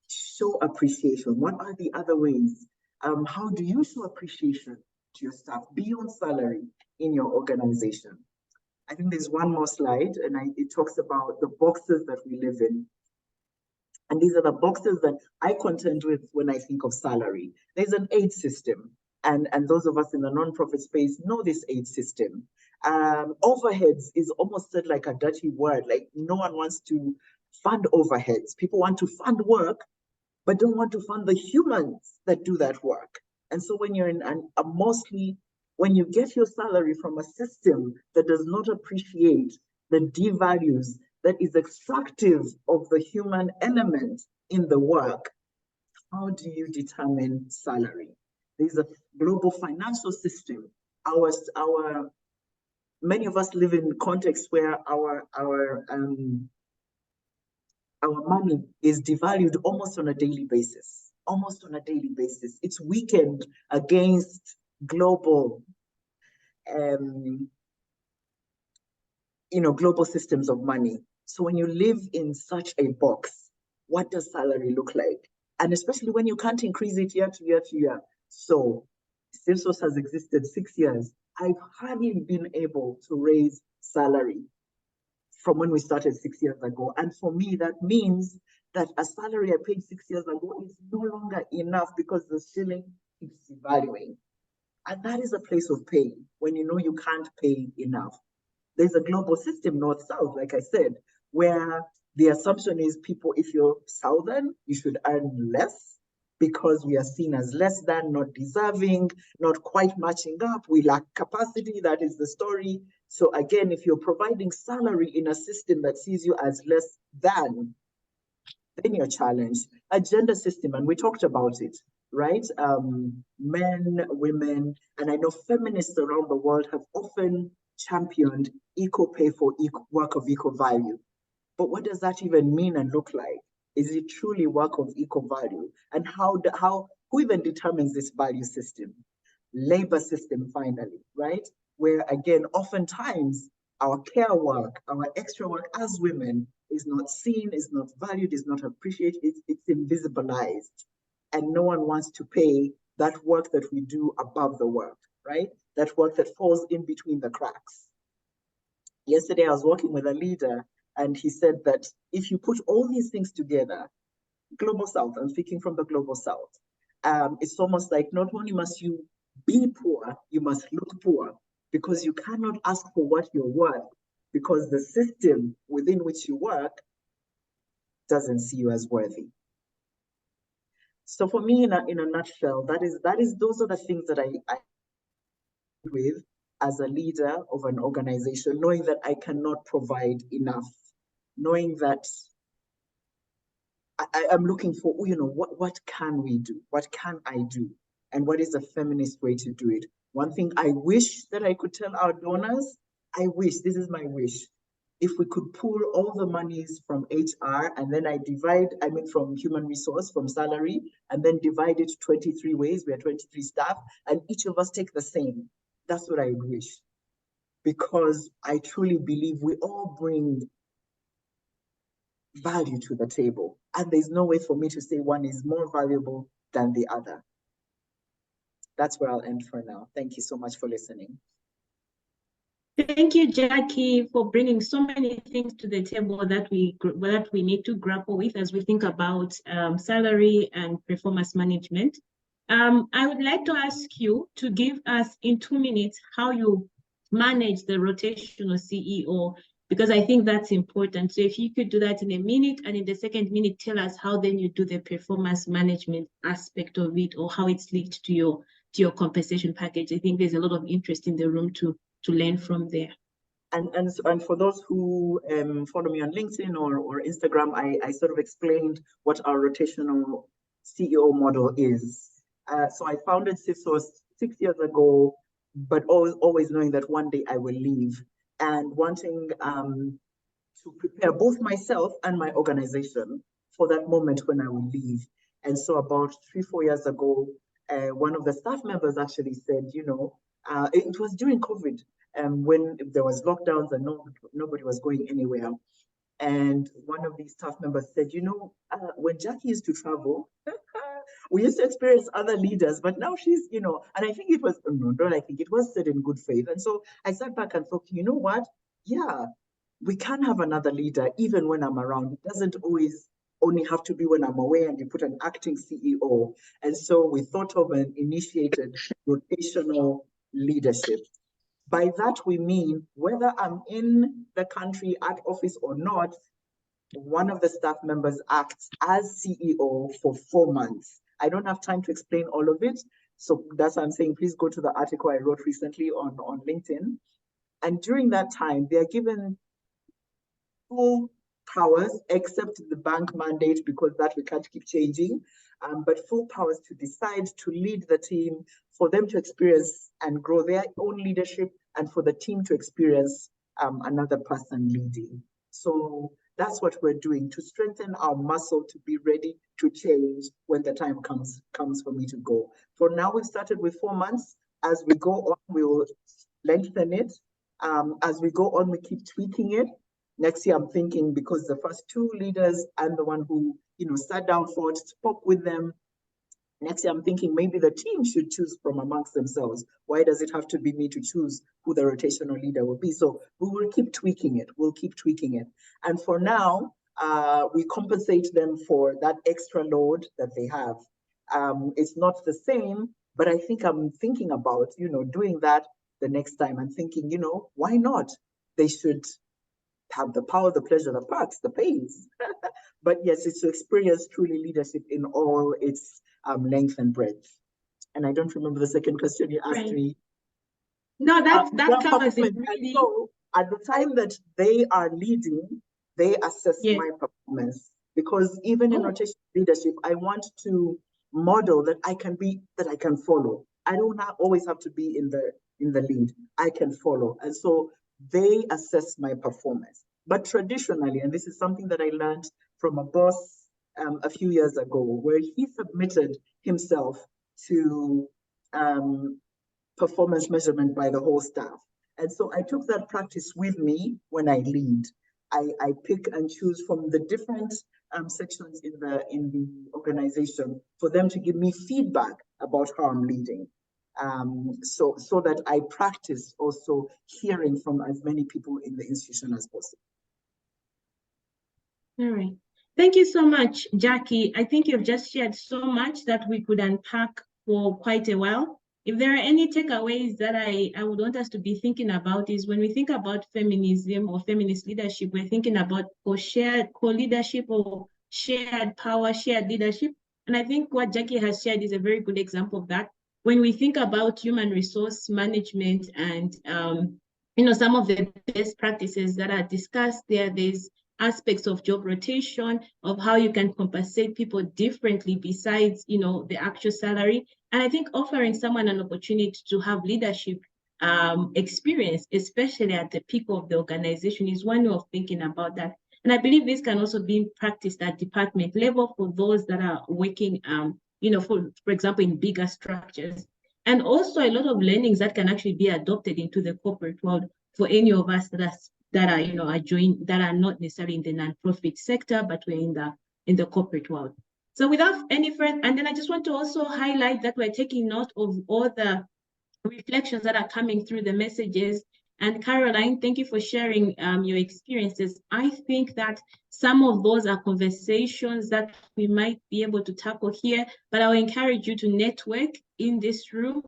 show appreciation? What are the other ways? How do you show appreciation to your staff beyond salary in your organization? I think there's one more slide, and it talks about the boxes that we live in. And these are the boxes that I contend with when I think of salary. There's an aid system, and those of us in the nonprofit space know this aid system. Overheads is almost said like a dirty word, like no one wants to fund overheads. People want to fund work, but don't want to fund the humans that do that work. And so when you're in when you get your salary from a system that does not appreciate, that devalues, that is extractive of the human element in the work, how do you determine salary? There's a global financial system. Many of us live in contexts where our money is devalued almost on a daily basis. It's weakened against global global systems of money. So when you live in such a box, what does salary look like? And especially when you can't increase it year to year to year. So SafeSource has existed 6 years. I've hardly been able to raise salary from when we started 6 years ago. And for me, that means that a salary I paid 6 years ago is no longer enough because the shilling keeps devaluing. And that is a place of pain when you know you can't pay enough. There's a global system, north-south, like I said, where the assumption is people, if you're Southern, you should earn less because we are seen as less than, not deserving, not quite matching up. We lack capacity. That is the story. So again, if you're providing salary in a system that sees you as less than, then you're challenged. A gender system, and we talked about it, right? Men, women, and I know feminists around the world have often championed equal pay for equal work of equal value. But what does that even mean and look like? Is it truly work of equal value? And who even determines this value system? Labor system, finally, right? Where again, oftentimes our care work, our extra work as women is not seen, is not valued, is not appreciated, it's invisibilized. And no one wants to pay that work that we do above the work, right? That work that falls in between the cracks. Yesterday, I was working with a leader, and he said that if you put all these things together, Global South, I'm speaking from the Global South, it's almost like not only must you be poor, you must look poor, because you cannot ask for what you're worth, because the system within which you work doesn't see you as worthy. So for me, in a nutshell, those are the things that I with as a leader of an organization, knowing that I cannot provide enough, knowing that I'm looking for, what can we do? What can I do? And what is a feminist way to do it? One thing I wish that I could tell our donors, this is my wish, if we could pool all the monies from HR and then from human resource, from salary, and then divide it 23 ways, we are 23 staff, and each of us take the same. That's what I would wish. Because I truly believe we all bring value to the table. And there's no way for me to say one is more valuable than the other. That's where I'll end for now. Thank you so much for listening. Thank you, Jackie, for bringing so many things to the table that we need to grapple with as we think about salary and performance management. I would like to ask you to give us in 2 minutes how you manage the rotational CEO, because I think that's important. So if you could do that in a minute, and in the second minute, tell us how then you do the performance management aspect of it, or how it's linked to your compensation package. I think there's a lot of interest in the room to learn from there. And for those who follow me on LinkedIn or Instagram, I sort of explained what our rotational CEO model is. So I founded CIFSOS 6 years ago, but always knowing that one day I will leave, and wanting to prepare both myself and my organization for that moment when I will leave. And so about 3-4 years ago, one of the staff members actually said, it was during COVID, when there was lockdowns and nobody was going anywhere. And one of these staff members said, when Jackie used to travel, we used to experience other leaders, but now she's, and I think it was, it was said in good faith. And so I sat back and thought, you know what? Yeah, we can have another leader even when I'm around. It doesn't always only have to be when I'm away and you put an acting CEO. And so we thought of and initiated rotational leadership. By that, we mean whether I'm in the country at office or not, one of the staff members acts as CEO for 4 months. I don't have time to explain all of it. So that's why I'm saying, please go to the article I wrote recently on LinkedIn. And during that time, they are given full powers, except the bank mandate, because that we can't keep changing, but full powers to decide to lead the team, for them to experience and grow their own leadership, and for the team to experience another person leading. So that's what we're doing to strengthen our muscle to be ready to change when the time comes for me to go. For now, we've started with 4 months. As we go on, we will lengthen it. As we go on, we keep tweaking it. Next year, I'm thinking, because the first 2 leaders, I'm the one who, sat down for it, spoke with them, Next year, I'm thinking maybe the team should choose from amongst themselves. Why does it have to be me to choose who the rotational leader will be? So we will keep tweaking it. We'll keep tweaking it. And for now, we compensate them for that extra load that they have. It's not the same, but I think I'm thinking about, doing that the next time. I'm thinking, why not? They should have the power, the pleasure, the perks, the pains. But yes, it's to experience truly leadership in all its length and breadth. And I don't remember the second question you asked me. No, that covers it really. So at the time that they are leading, they assess my performance. Because even in rotation leadership, I want to model that I can follow. I don't always have to be in the lead. I can follow. And so they assess my performance. But traditionally, and this is something that I learned from a boss a few years ago, where he submitted himself to performance measurement by the whole staff. And so I took that practice with me when I lead. I pick and choose from the different sections in the organization for them to give me feedback about how I'm leading. So that I practice also hearing from as many people in the institution as possible. All right. Thank you so much, Jackie. I think you've just shared so much that we could unpack for quite a while. If there are any takeaways that I would want us to be thinking about is when we think about feminism or feminist leadership, we're thinking about shared co-leadership or shared power, shared leadership. And I think what Jackie has shared is a very good example of that. When we think about human resource management and some of the best practices that are discussed there's aspects of job rotation, of how you can compensate people differently besides, the actual salary. And I think offering someone an opportunity to have leadership experience, especially at the peak of the organization, is one way of thinking about that. And I believe this can also be practiced at department level for those that are working, for example, in bigger structures. And also a lot of learnings that can actually be adopted into the corporate world for any of us that are not necessarily in the nonprofit sector, but we're in the corporate world. So without any further, and then I just want to also highlight that we're taking note of all the reflections that are coming through the messages. And Caroline, thank you for sharing your experiences. I think that some of those are conversations that we might be able to tackle here, but I'll encourage you to network in this room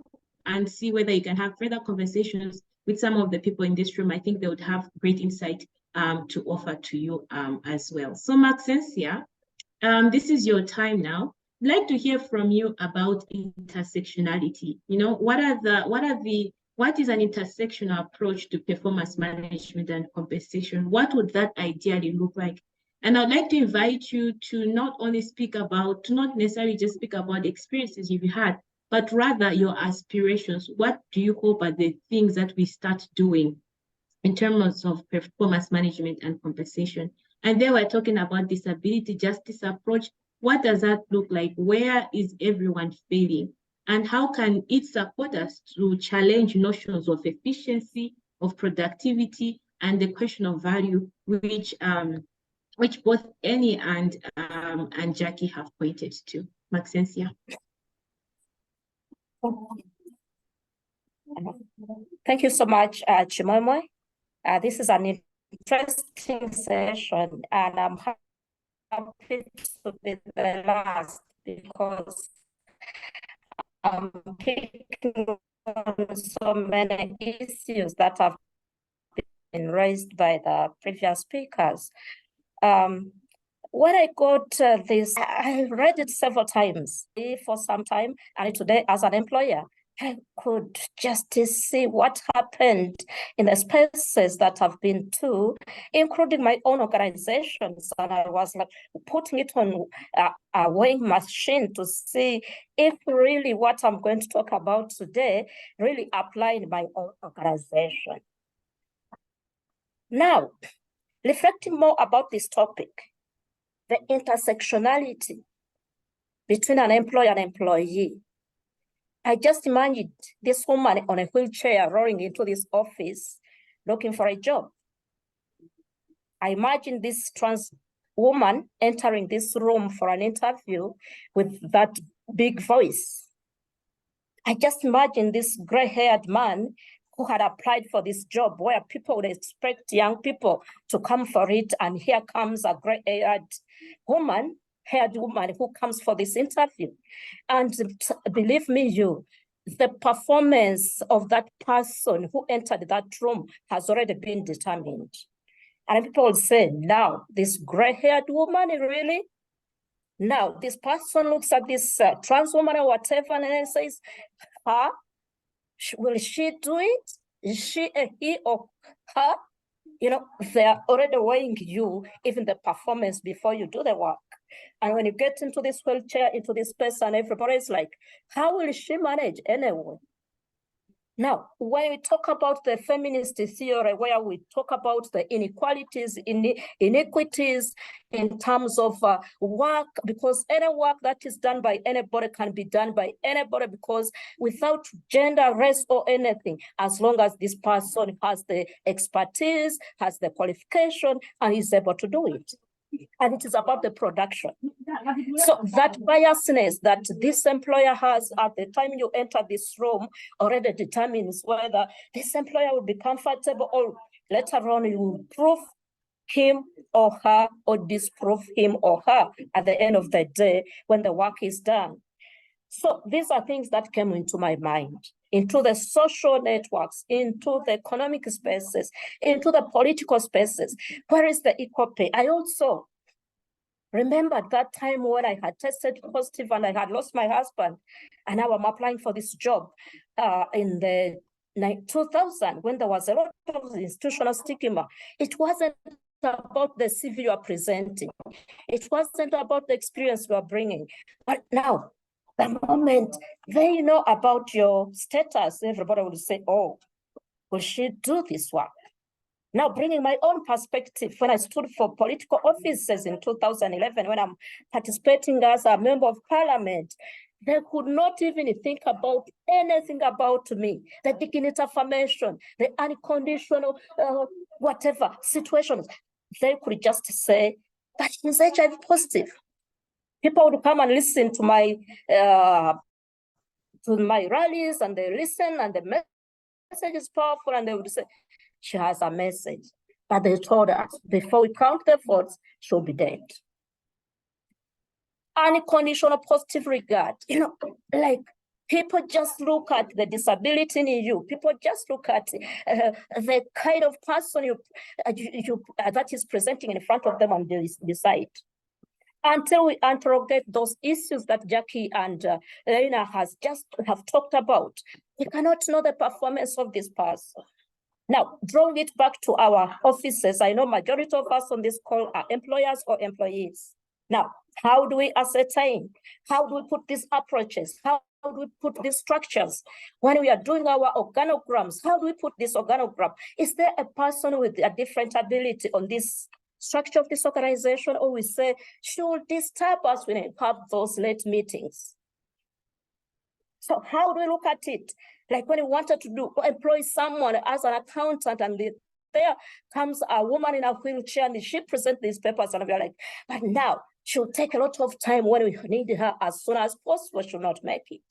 and see whether you can have further conversations with some of the people in this room. I think they would have great insight to offer to you as well. So Maxensia, this is your time now. I'd like to hear from you about intersectionality. What is an intersectional approach to performance management and compensation? What would that ideally look like? And I'd like to invite you to not necessarily just speak about the experiences you've had, but rather your aspirations. What do you hope are the things that we start doing in terms of performance management and compensation? And then we're talking about disability justice approach. What does that look like? Where is everyone failing? And how can it support us to challenge notions of efficiency, of productivity, and the question of value, which both Annie and Jackie have pointed to? Maxensia. Thank you so much, Chimomo. This is an interesting session, and I'm happy to be the last because I'm picking on so many issues that have been raised by the previous speakers. When I got this, I read it several times for some time, and today as an employer, I could just see what happened in the spaces that I've been to, including my own organizations. And I was like putting it on a weighing machine to see if really what I'm going to talk about today really applied in my own organization. Now, reflecting more about this topic, the intersectionality between an employer and employee. I just imagined this woman on a wheelchair rolling into this office looking for a job. I imagine this trans woman entering this room for an interview with that big voice. I just imagine this gray-haired man who had applied for this job where people would expect young people to come for it, and here comes a gray-haired woman who comes for this interview. And believe me, the performance of that person who entered that room has already been determined. And people will say, now, this gray-haired woman, really? Now, this person looks at this trans woman or whatever and then says, will she do it? Is she a he or her? You know, they're already weighing you, even the performance before you do the work. And when you get into this wheelchair, into this space, and everybody's like, how will she manage anyway? Now, when we talk about the feminist theory, where we talk about the inequalities, inequities in terms of work, because any work that is done by anybody can be done by anybody, because without gender, race, or anything, as long as this person has the expertise, has the qualification, and is able to do it. And it is about the production. So that biasness that this employer has at the time you enter this room already determines whether this employer will be comfortable, or later on you will prove him or her or disprove him or her at the end of the day when the work is done. So these are things that came into my mind, into the social networks, into the economic spaces, into the political spaces. Where is the equal pay? I also remembered that time when I had tested positive and I had lost my husband, and now I'm applying for this job in the 2000, when there was a lot of institutional stigma. It wasn't about the CV you are presenting. It wasn't about the experience you are bringing. But now, the moment they know about your status, everybody will say, oh, will she do this work? Now, bringing my own perspective, when I stood for political offices in 2011, when I'm participating as a member of parliament, they could not even think about anything about me, the dignity affirmation, the unconditional, whatever situations. They could just say, but she's HIV positive. People would come and listen to my rallies, and they listen, and the message is powerful, and they would say, she has a message. But they told us, before we count the votes, she'll be dead. Unconditional positive regard. You know, like, people just look at the disability in you. People just look at the kind of person that is presenting in front of them and they decide. Until we interrogate those issues that Jackie and Elena have talked about, we cannot know the performance of this person. Now, drawing it back to our offices, I know majority of us on this call are employers or employees. Now, how do we ascertain? How do we put these approaches? How do we put these structures? When we are doing our organograms, how do we put this organogram? Is there a person with a different ability on this structure of this organization, or we say, should disturb us when we have those late meetings? So how do we look at it? Like when we wanted to employ someone as an accountant, and there comes a woman in a wheelchair and she presents these papers, and we're like, but now she'll take a lot of time when we need her as soon as possible, she'll not make it.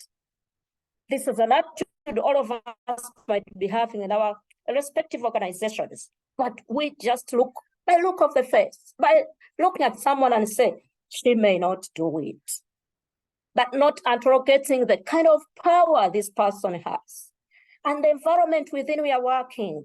This is an attitude all of us might be having in our respective organizations, but we just look by look of the face, by looking at someone and say, she may not do it, but not interrogating the kind of power this person has and the environment within we are working.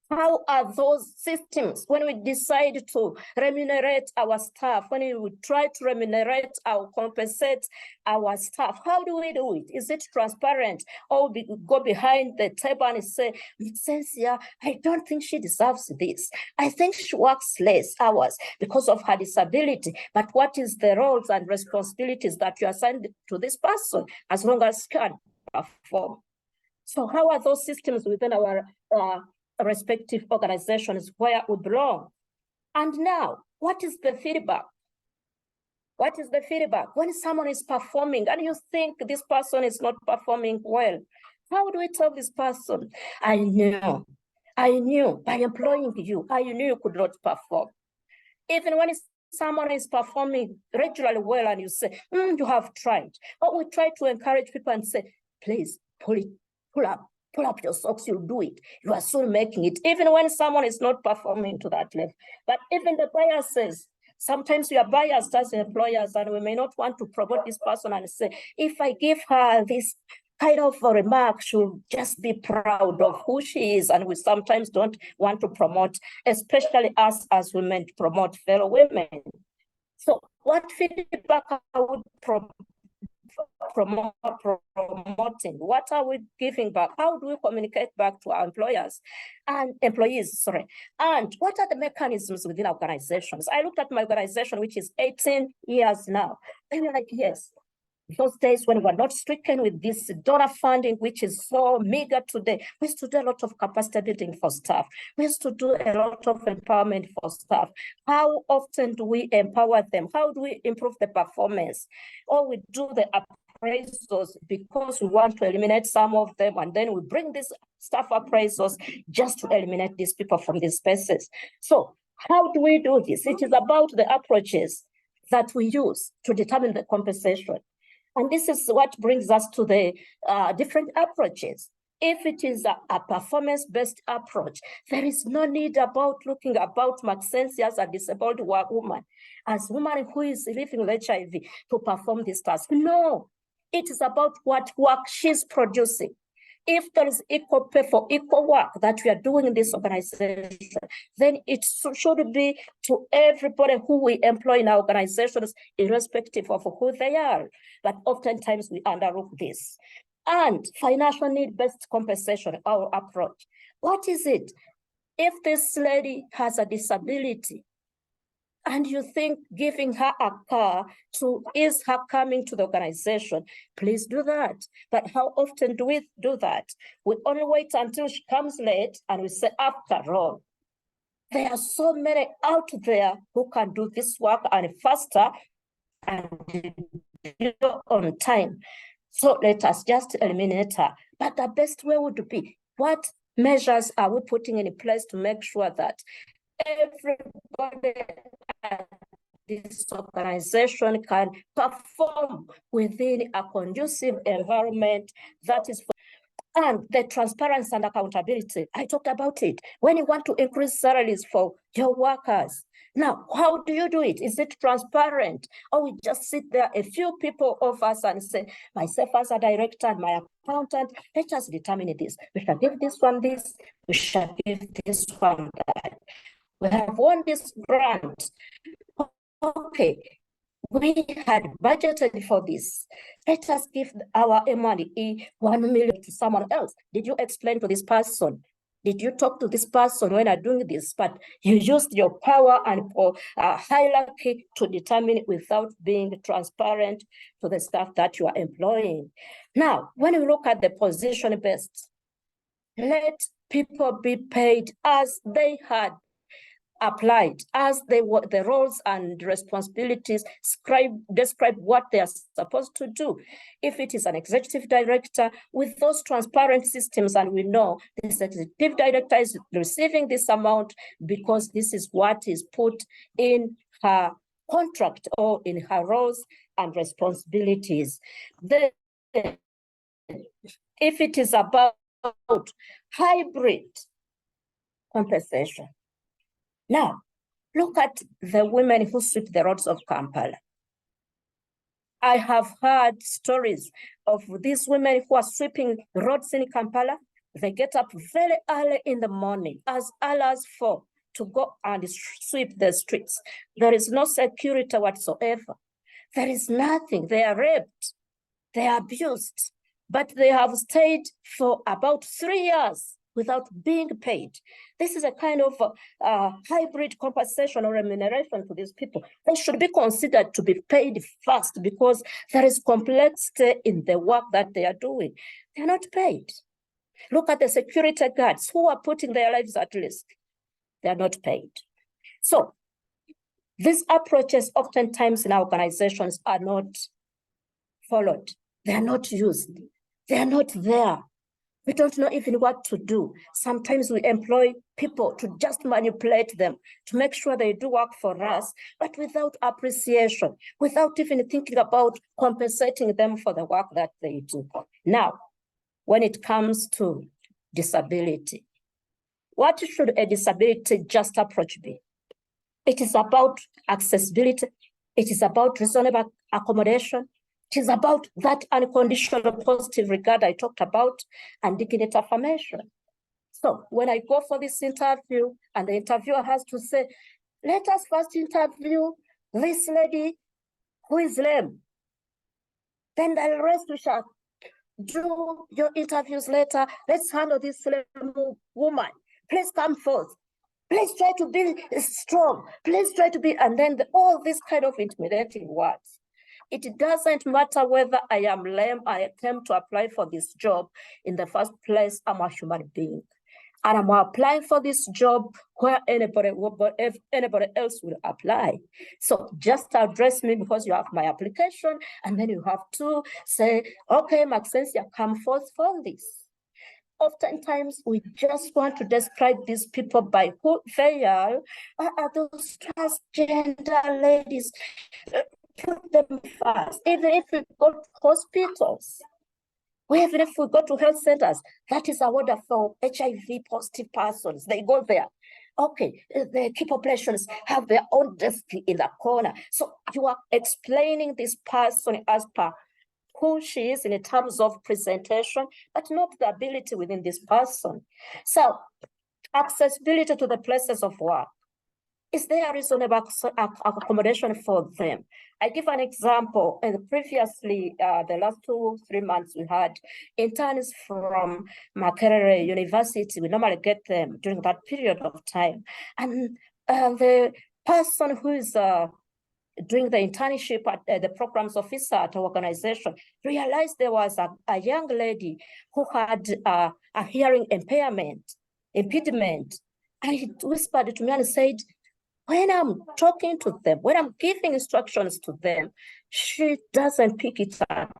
How are those systems when we decide to remunerate our staff, when we try to remunerate or compensate our staff? How do we do it? Is it transparent? Or we go behind the table and say, Cynthia, I don't think she deserves this. I think she works less hours because of her disability. But what is the roles and responsibilities that you assigned to this person as long as she can perform? So how are those systems within our respective organizations where we belong? And now, what is the feedback? What is the feedback? When someone is performing and you think this person is not performing well, how do we tell this person, I knew by employing you, I knew you could not perform. Even when someone is performing regularly well and you say, you have tried. Or we try to encourage people and say, please pull up your socks, you'll do it. You are soon making it, even when someone is not performing to that level. But even the biases, sometimes we are biased as employers and we may not want to promote this person and say, if I give her this kind of a remark, she'll just be proud of who she is. And we sometimes don't want to promote, especially us as women, to promote fellow women. So what feedback are we promoting? What are we giving back? How do we communicate back to our employers and employees? And what are the mechanisms within organizations? I looked at my organization, which is 18 years now. And we're like, yes, those days when we're not stricken with this donor funding, which is so meager today, we used to do a lot of capacity building for staff. We used to do a lot of empowerment for staff. How often do we empower them? How do we improve the performance? Or we do the appraisals because we want to eliminate some of them, and then we bring these staff appraisals just to eliminate these people from these spaces. So how do we do this? It is about the approaches that we use to determine the compensation. And this is what brings us to the different approaches. If it is a performance-based approach, there is no need about looking about Maxensia as a disabled woman, as a woman who is living with HIV to perform this task. No, it is about what work she's producing. If there is equal pay for equal work that we are doing in this organization, then it should be to everybody who we employ in our organizations, irrespective of who they are. But oftentimes we underlook this. And financial need-based compensation, our approach. What is it? If this lady has a disability, and you think giving her a car to ease her coming to the organization, please do that. But how often do we do that? We only wait until she comes late and we say, after all, there are so many out there who can do this work and faster and on time. So let us just eliminate her. But the best way would be, what measures are we putting in place to make sure that everybody at this organization can perform within a conducive environment that is and the transparency and accountability? I talked about it. When you want to increase salaries for your workers, now, how do you do it? Is it transparent? Or we just sit there, a few people of us, and say, myself as a director and my accountant, let us determine this. We shall give this one this, we shall give this one that. We have won this grant. Okay, we had budgeted for this. Let us give our MRE 1 million to someone else. Did you explain to this person? Did you talk to this person when you're doing this? But you used your power and hierarchy to determine it without being transparent to the staff that you are employing. Now, when you look at the position-based, let people be paid as they had applied, as they were the roles and responsibilities describe what they are supposed to do. If it is an executive director, with those transparent systems, and we know this executive director is receiving this amount because this is what is put in her contract or in her roles and responsibilities. Then, if it is about hybrid compensation, now, look at the women who sweep the roads of Kampala. I have heard stories of these women who are sweeping roads in Kampala. They get up very early in the morning, as early as 4, to go and sweep the streets. There is no security whatsoever. There is nothing. They are raped. They are abused. But they have stayed for about 3 years without being paid. This is a kind of hybrid compensation or remuneration to these people. They should be considered to be paid fast because there is complexity in the work that they are doing. They're not paid. Look at the security guards who are putting their lives at risk. They're not paid. So these approaches oftentimes in our organizations are not followed. They're not used. They're not there. We don't know even what to do. Sometimes we employ people to just manipulate them, to make sure they do work for us, but without appreciation, without even thinking about compensating them for the work that they do. Now, when it comes to disability, what should a disability just approach be? It is about accessibility. It is about reasonable accommodation. It is about that unconditional positive regard I talked about and dignity affirmation. So when I go for this interview and the interviewer has to say, let us first interview this lady who is lame. Then the rest we shall do your interviews later. Let's handle this lame woman. Please come forth. Please try to be strong. Please try to be, and then all these kind of intimidating words. It doesn't matter whether I am lame, I came to apply for this job. In the first place, I'm a human being. And I'm applying for this job where anybody else will apply. So just address me because you have my application, and then you have to say, okay, Maxensia, come forth for this. Oftentimes, we just want to describe these people by who they are. Are those transgender ladies? Put them first. Even if we go to hospitals, even if we go to health centers, that is a order for HIV positive persons. They go there. Okay, the key populations have their own desk in the corner. So you are explaining this person as per who she is in terms of presentation, but not the ability within this person. So accessibility to the places of work. Is there a reasonable accommodation for them? I give an example. And previously, the last 2-3 months, we had interns from Makerere University. We normally get them during that period of time. And the person who is doing the internship at the programs officer at our organization realized there was a young lady who had a hearing impediment. And he whispered to me and said, when I'm talking to them, when I'm giving instructions to them, she doesn't pick it up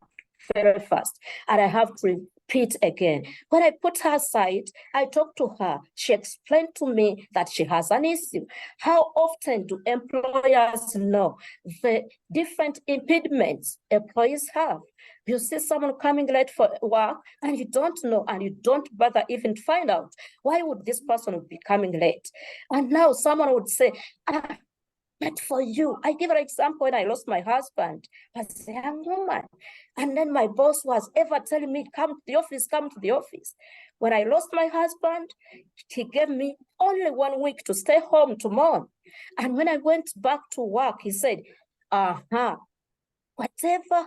very fast. And I have to repeat again. When I put her aside, I talked to her. She explained to me that she has an issue. How often do employers know the different impediments employees have? You see someone coming late for work and you don't know, and you don't bother even find out why would this person be coming late. And now someone would say, but for you, I give an example when I lost my husband as a young woman. And then my boss was ever telling me, come to the office, come to the office. When I lost my husband, he gave me only 1 week to stay home to mourn. And when I went back to work, he said, whatever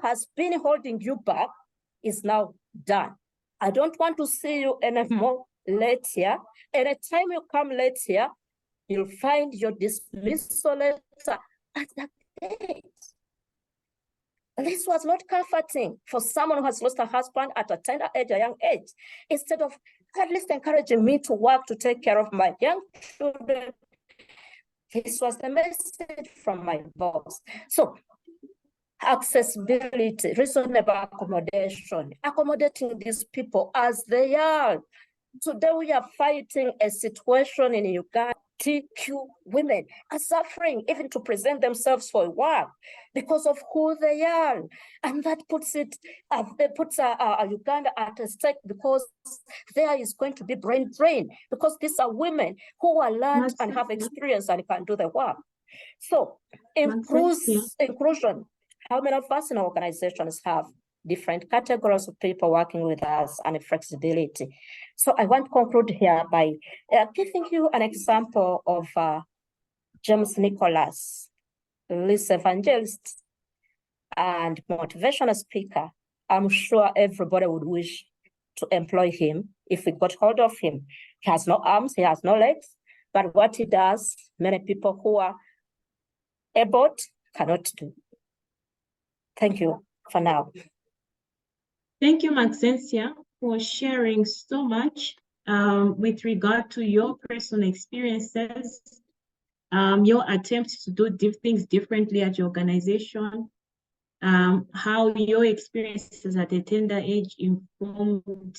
has been holding you back is now done. I don't want to see you anymore late here. Anytime you come late here, you'll find your dismissal letter at the gate. This was not comforting for someone who has lost a husband at a tender age, a young age. Instead of at least encouraging me to work to take care of my young children, this was the message from my boss. So accessibility, reasonable accommodation, accommodating these people as they are. Today we are fighting a situation in Uganda. TQ women are suffering even to present themselves for work because of who they are, and that puts Uganda at stake, because there is going to be brain drain, because these are women who are learned and have experience and can do the work. So inclusion. How many of us in our organizations have different categories of people working with us and flexibility? So I want to conclude here by giving you an example of James Nicholas, Lis evangelist and motivational speaker. I'm sure everybody would wish to employ him if we got hold of him. He has no arms, he has no legs, but what he does, many people who are able cannot do. Thank you for now. Thank you, Maxensia, for sharing so much with regard to your personal experiences, your attempts to do things differently at your organization, how your experiences at a tender age informed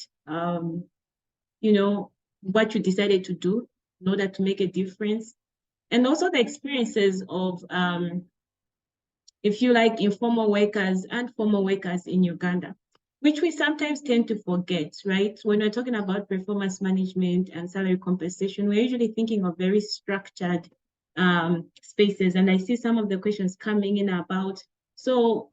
you know, what you decided to do in order to make a difference. And also the experiences of, if you like, informal workers and formal workers in Uganda, which we sometimes tend to forget, right? When we're talking about performance management and salary compensation, we're usually thinking of very structured spaces. And I see some of the questions coming in about, so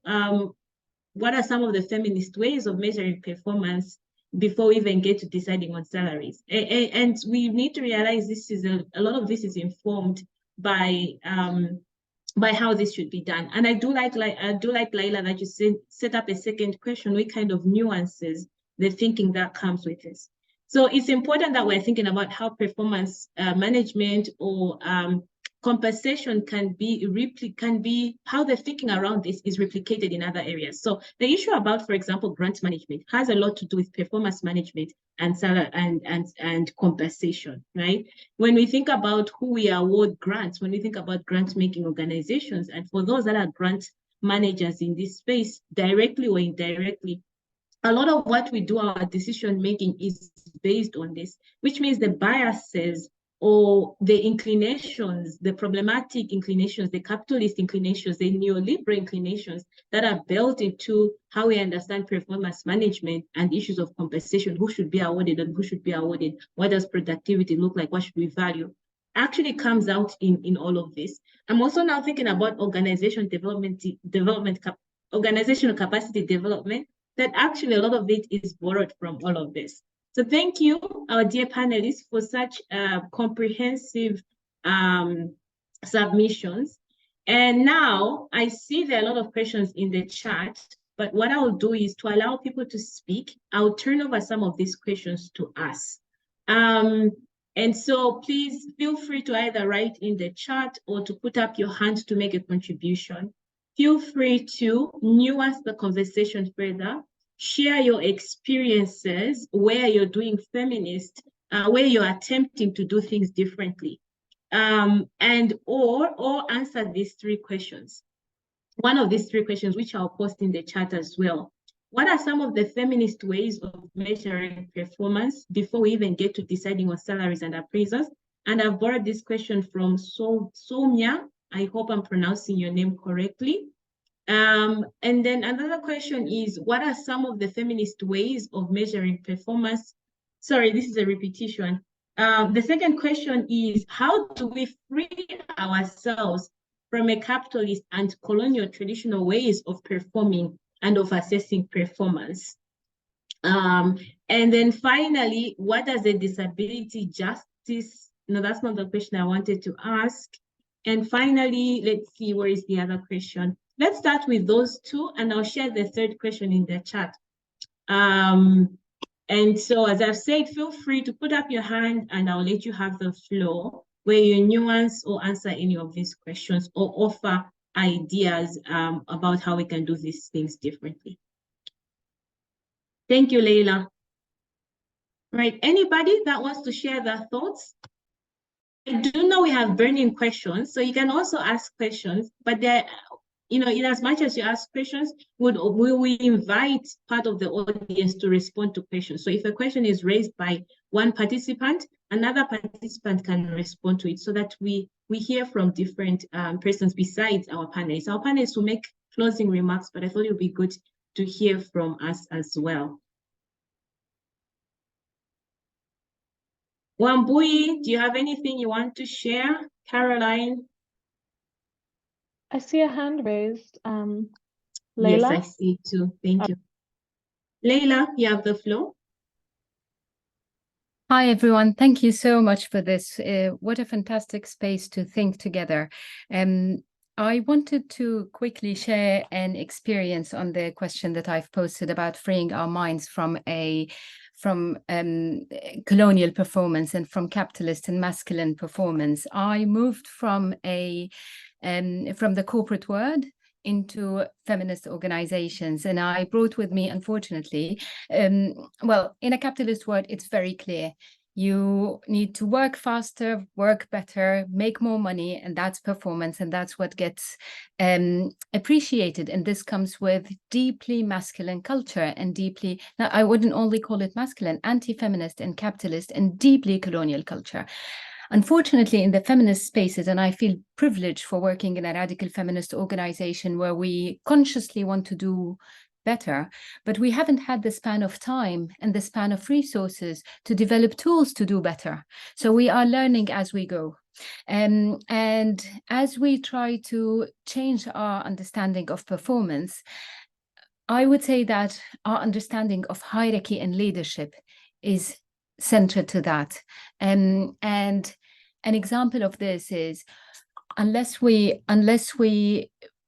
what are some of the feminist ways of measuring performance before we even get to deciding on salaries? And we need to realize this is a lot of this is informed by how this should be done. And I do like Laila that you set up a second question, which kind of nuances the thinking that comes with this. So it's important that we're thinking about how performance management or compensation can be how the thinking around this is replicated in other areas. So the issue about, for example, grant management has a lot to do with performance management and salary and compensation, right? When we think about who we award grants, when we think about grant making organizations, and for those that are grant managers in this space, directly or indirectly, a lot of what we do, our decision making, is based on this, which means the biases or the inclinations, the problematic inclinations, the capitalist inclinations, the neoliberal inclinations that are built into how we understand performance management and issues of compensation, who should be awarded and who should be awarded, what does productivity look like, what should we value, actually comes out in all of this. I'm also now thinking about organizational capacity development, that actually a lot of it is borrowed from all of this. So thank you, our dear panelists, for such comprehensive submissions. And now I see there are a lot of questions in the chat, but what I'll do is to allow people to speak. I'll turn over some of these questions to us. And so please feel free to either write in the chat or to put up your hand to make a contribution. Feel free to nuance the conversation further. Share your experiences where you're doing feminist, where you're attempting to do things differently, and or answer these three questions. One of these three questions, which I'll post in the chat as well. What are some of the feminist ways of measuring performance before we even get to deciding on salaries and appraisals? And I've borrowed this question from Soumya. I hope I'm pronouncing your name correctly. And then another question is, what are some of the feminist ways of measuring performance? Sorry, this is a repetition. The second question is, how do we free ourselves from a capitalist and colonial traditional ways of performing and of assessing performance? And then finally, what does the disability justice? No, that's not the question I wanted to ask. And finally, let's see, where is the other question? Let's start with those two, and I'll share the third question in the chat. And so, as I've said, feel free to put up your hand and I'll let you have the floor where you nuance or answer any of these questions or offer ideas about how we can do these things differently. Thank you, Leila. Right, anybody that wants to share their thoughts? I do know we have burning questions, so you can also ask questions, but they're, you know, in as much as you ask questions, we invite part of the audience to respond to questions. So if a question is raised by one participant, another participant can respond to it so that we hear from different persons besides our panelists. Our panelists will make closing remarks, but I thought it would be good to hear from us as well. Wambui, do you have anything you want to share? Caroline? I see a hand raised. Leila? Yes, I see too. Thank you. Leila, you have the floor. Hi, everyone. Thank you so much for this. What a fantastic space to think together. I wanted to quickly share an experience on the question that I've posted about freeing our minds from colonial performance and from capitalist and masculine performance. I moved from the corporate world into feminist organizations, and I brought with me, unfortunately, well, in a capitalist world, it's very clear. You need to work faster, work better, make more money, and that's performance, and that's what gets appreciated. And this comes with deeply masculine culture and deeply, now I wouldn't only call it masculine, anti-feminist and capitalist and deeply colonial culture. Unfortunately, in the feminist spaces, and I feel privileged for working in a radical feminist organization where we consciously want to do better, but we haven't had the span of time and the span of resources to develop tools to do better. So we are learning as we go. And as we try to change our understanding of performance, I would say that our understanding of hierarchy and leadership is central to that. And an example of this is unless we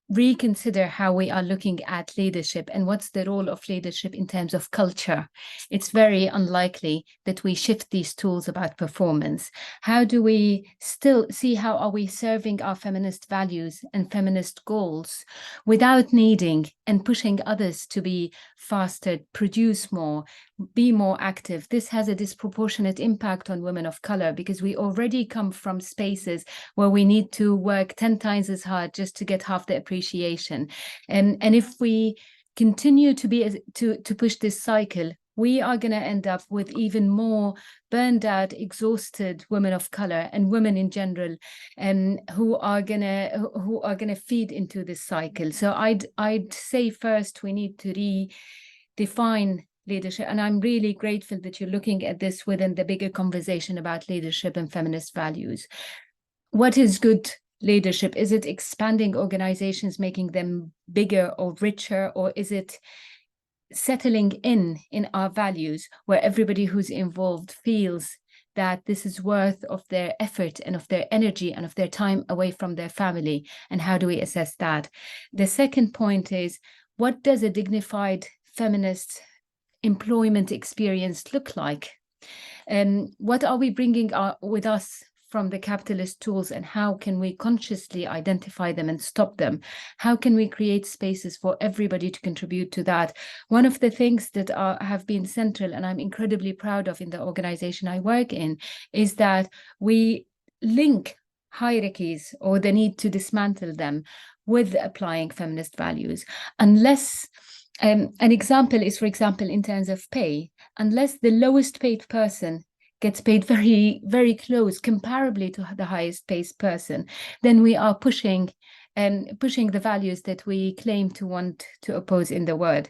reconsider how we are looking at leadership and what's the role of leadership in terms of culture, it's very unlikely that we shift these tools about performance. How do we still see how are we serving our feminist values and feminist goals without needing and pushing others to be faster, produce more, be more active? This has a disproportionate impact on women of color because we already come from spaces where we need to work 10 times as hard just to get half the appreciation. And if we continue to push this cycle, we are going to end up with even more burned out, exhausted women of color and women in general, who are gonna feed into this cycle. So I'd say first we need to redefine leadership, and I'm really grateful that you're looking at this within the bigger conversation about leadership and feminist values. What is good leadership? Is it expanding organizations, making them bigger or richer, or is it settling in our values where everybody who's involved feels that this is worth of their effort and of their energy and of their time away from their family? And how do we assess that? The second point is, what does a dignified feminist employment experience look like? What are we bringing with us from the capitalist tools, and how can we consciously identify them and stop them? How can we create spaces for everybody to contribute to that? One of the things that have been central, and I'm incredibly proud of in the organization I work in, is that we link hierarchies or the need to dismantle them with applying feminist values. Unless an example is, for example, in terms of pay, unless the lowest paid person gets paid very, very close, comparably to the highest paid person, then we are pushing the values that we claim to want to oppose in the world.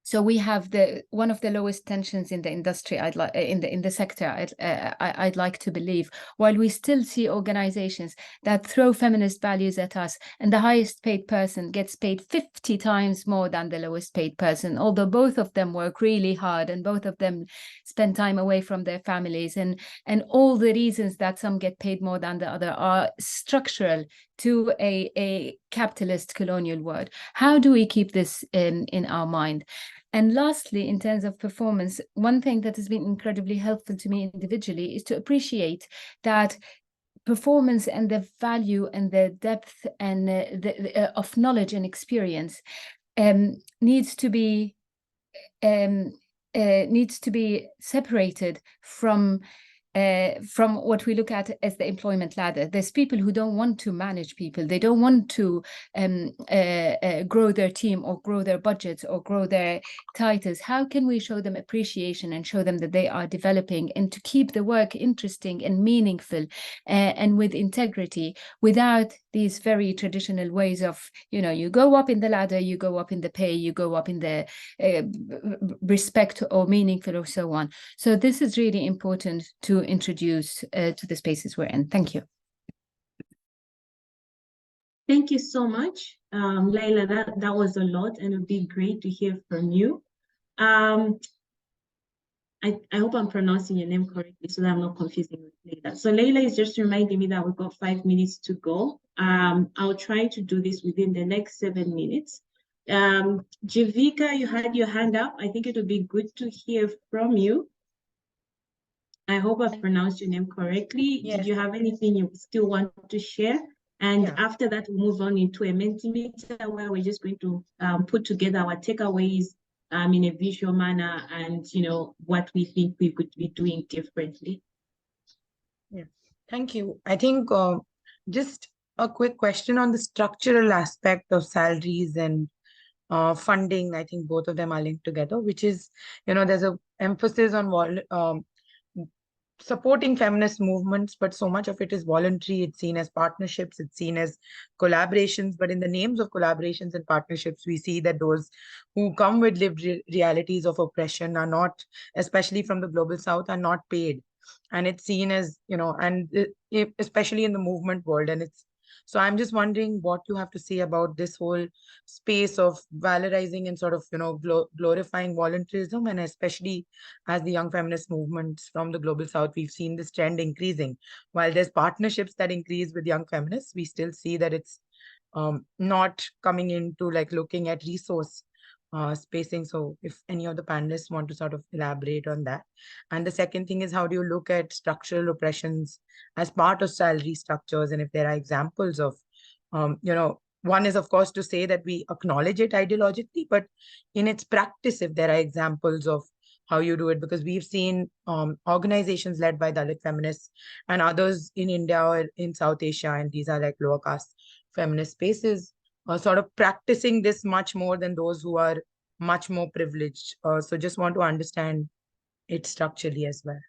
So we have one of the lowest tensions in the industry, in the sector, I'd like to believe, while we still see organizations that throw feminist values at us, and the highest paid person gets paid 50 times more than the lowest paid person, although both of them work really hard and both of them spend time away from their families, and all the reasons that some get paid more than the other are structural to a capitalist colonial world. How do we keep this in our mind? And lastly, in terms of performance, one thing that has been incredibly helpful to me individually is to appreciate that performance and the value and the depth and of knowledge and experience needs to be separated from what we look at as the employment ladder. There's people who don't want to manage people. They don't want to grow their team or grow their budgets or grow their titles. How can we show them appreciation and show them that they are developing, and to keep the work interesting and meaningful and with integrity, without these very traditional ways of, you go up in the ladder, you go up in the pay, you go up in the respect or meaningful or so on. So this is really important to introduce to the spaces we're in. Thank you. Thank you so much, Leila. That was a lot, and it'd be great to hear from you. I hope I'm pronouncing your name correctly so that I'm not confusing with Leila. So Leila is just reminding me that we've got 5 minutes to go. I'll try to do this within the next 7 minutes. Javika, you had your hand up. I think it would be good to hear from you. I hope I've pronounced your name correctly. Yes. Did you have anything you still want to share? And after that, we'll move on into a Mentimeter where we're just going to put together our takeaways in a visual manner, and what we think we could be doing differently. Yeah, thank you. I think just a quick question on the structural aspect of salaries and funding. I think both of them are linked together, which is, there's a emphasis on supporting feminist movements, but so much of it is voluntary. It's seen as partnerships, it's seen as collaborations, but in the names of collaborations and partnerships, we see that those who come with lived realities of oppression are not, especially from the global south, are not paid. And it's seen as, especially in the movement world. And so I'm just wondering what you have to say about this whole space of valorizing and sort of, glorifying voluntarism, and especially as the young feminist movements from the global south, we've seen this trend increasing. While there's partnerships that increase with young feminists, we still see that it's not coming into like looking at resource spacing. So if any of the panelists want to sort of elaborate on that. And the second thing is, how do you look at structural oppressions as part of salary structures? And if there are examples of, one is, of course, to say that we acknowledge it ideologically, but in its practice, if there are examples of how you do it, because we've seen organizations led by Dalit feminists and others in India or in South Asia, and these are like lower caste feminist spaces, sort of practicing this much more than those who are much more privileged. So just want to understand it structurally as well.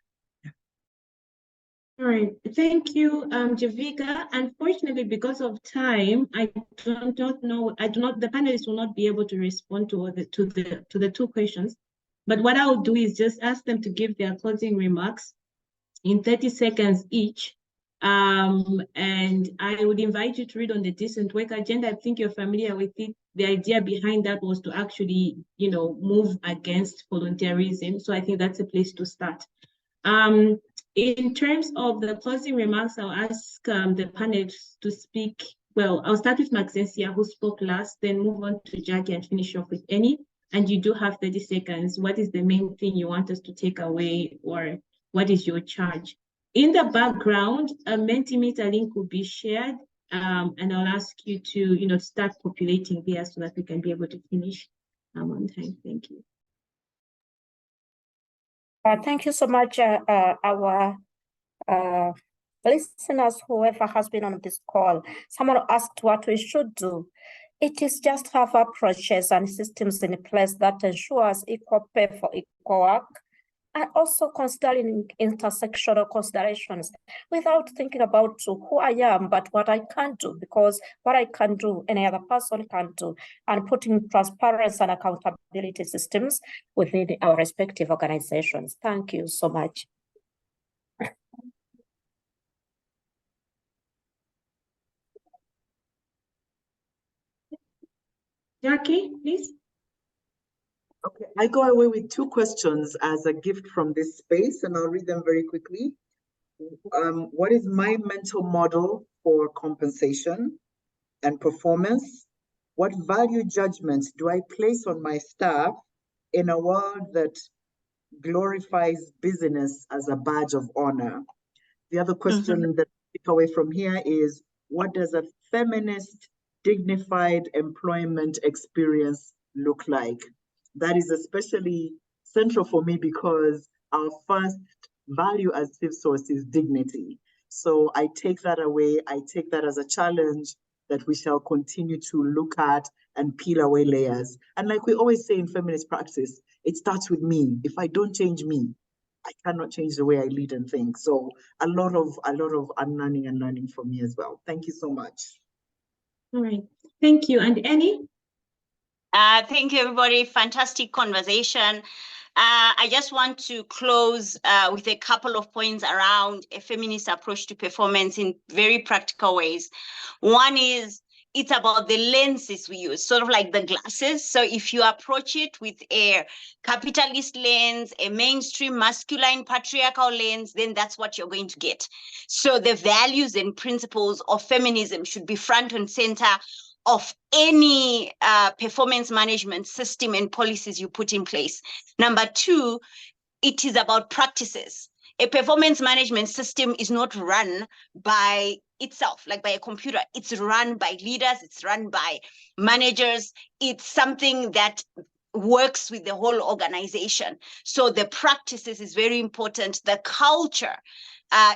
All right, thank you, Javika. Unfortunately, because of time, I don't know. The panelists will not be able to respond to the two questions. But what I'll do is just ask them to give their closing remarks in 30 seconds each. And I would invite you to read on the decent work agenda. I think you're familiar with it. The idea behind that was to actually, move against volunteerism. So I think that's a place to start. In terms of the closing remarks, I'll ask the panelists to speak. Well, I'll start with Maxensia, who spoke last, then move on to Jackie and finish off with Annie. And you do have 30 seconds. What is the main thing you want us to take away, or what is your charge? In the background, a Mentimeter link will be shared, and I'll ask you to, start populating there so that we can be able to finish on time. Thank you. Thank you so much, our listeners, whoever has been on this call. Someone asked what we should do. It is just have approaches and systems in place that ensures equal pay for equal work, and also considering intersectional considerations without thinking about who I am, but what I can do, because what I can do, any other person can do, and putting transparency and accountability systems within our respective organizations. Thank you so much. Jackie, please. Okay, I go away with two questions as a gift from this space, and I'll read them very quickly. What is my mental model for compensation and performance? What value judgments do I place on my staff in a world that glorifies business as a badge of honor? The other question that I take away from here is, what does a feminist, dignified employment experience look like? That is especially central for me because our first value as FIVSource is dignity. So I take that away. I take that as a challenge that we shall continue to look at and peel away layers. And like we always say in feminist practice, it starts with me. If I don't change me, I cannot change the way I lead and think. So a lot of unlearning and learning from me as well. Thank you so much. All right, thank you. And Annie? Thank you, everybody. Fantastic conversation. I just want to close with a couple of points around a feminist approach to performance in very practical ways. One is, it's about the lenses we use, sort of like the glasses. So if you approach it with a capitalist lens, a mainstream masculine patriarchal lens, then that's what you're going to get. So the values and principles of feminism should be front and center of any performance management system and policies you put in place. Number two, it is about practices. A performance management system is not run by itself, like by a computer. It's run by leaders, it's run by managers. It's something that works with the whole organization. So the practices is very important. The culture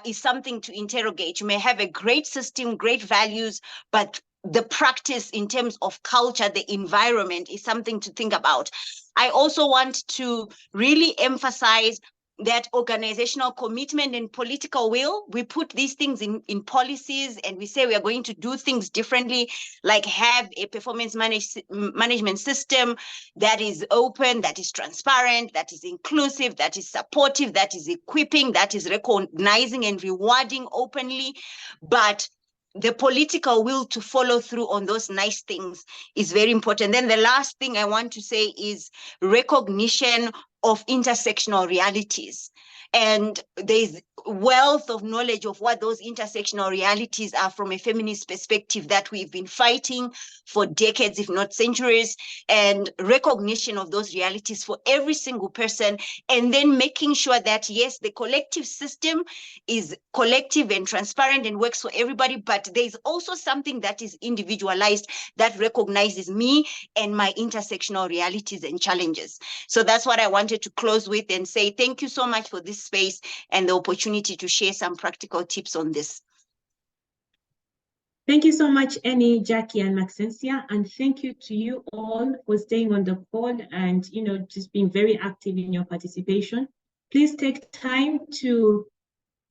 is something to interrogate. You may have a great system, great values, but the practice in terms of culture, the environment is something to think about. I also want to really emphasize that organizational commitment and political will. We put these things in policies, and we say we are going to do things differently, like have a performance management system that is open, that is transparent, that is inclusive, that is supportive, that is equipping, that is recognizing and rewarding openly. But the political will to follow through on those nice things is very important. Then the last thing I want to say is recognition of intersectional realities. And there's wealth of knowledge of what those intersectional realities are from a feminist perspective that we've been fighting for decades, if not centuries, and recognition of those realities for every single person, and then making sure that, yes, the collective system is collective and transparent and works for everybody, but there's also something that is individualized that recognizes me and my intersectional realities and challenges. So that's what I wanted to close with and say thank you so much for this space and the opportunity to share some practical tips on this. Thank you so much, Annie, Jackie, and Maxensia, and thank you to you all for staying on the call and just being very active in your participation. Please take time to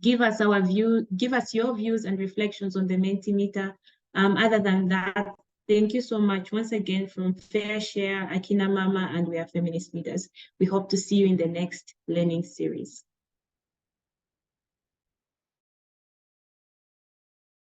give us your views and reflections on the Mentimeter. Other than that, thank you so much once again from Fair Share, Akina Mama, and We Are Feminist Leaders. We hope to see you in the next learning series.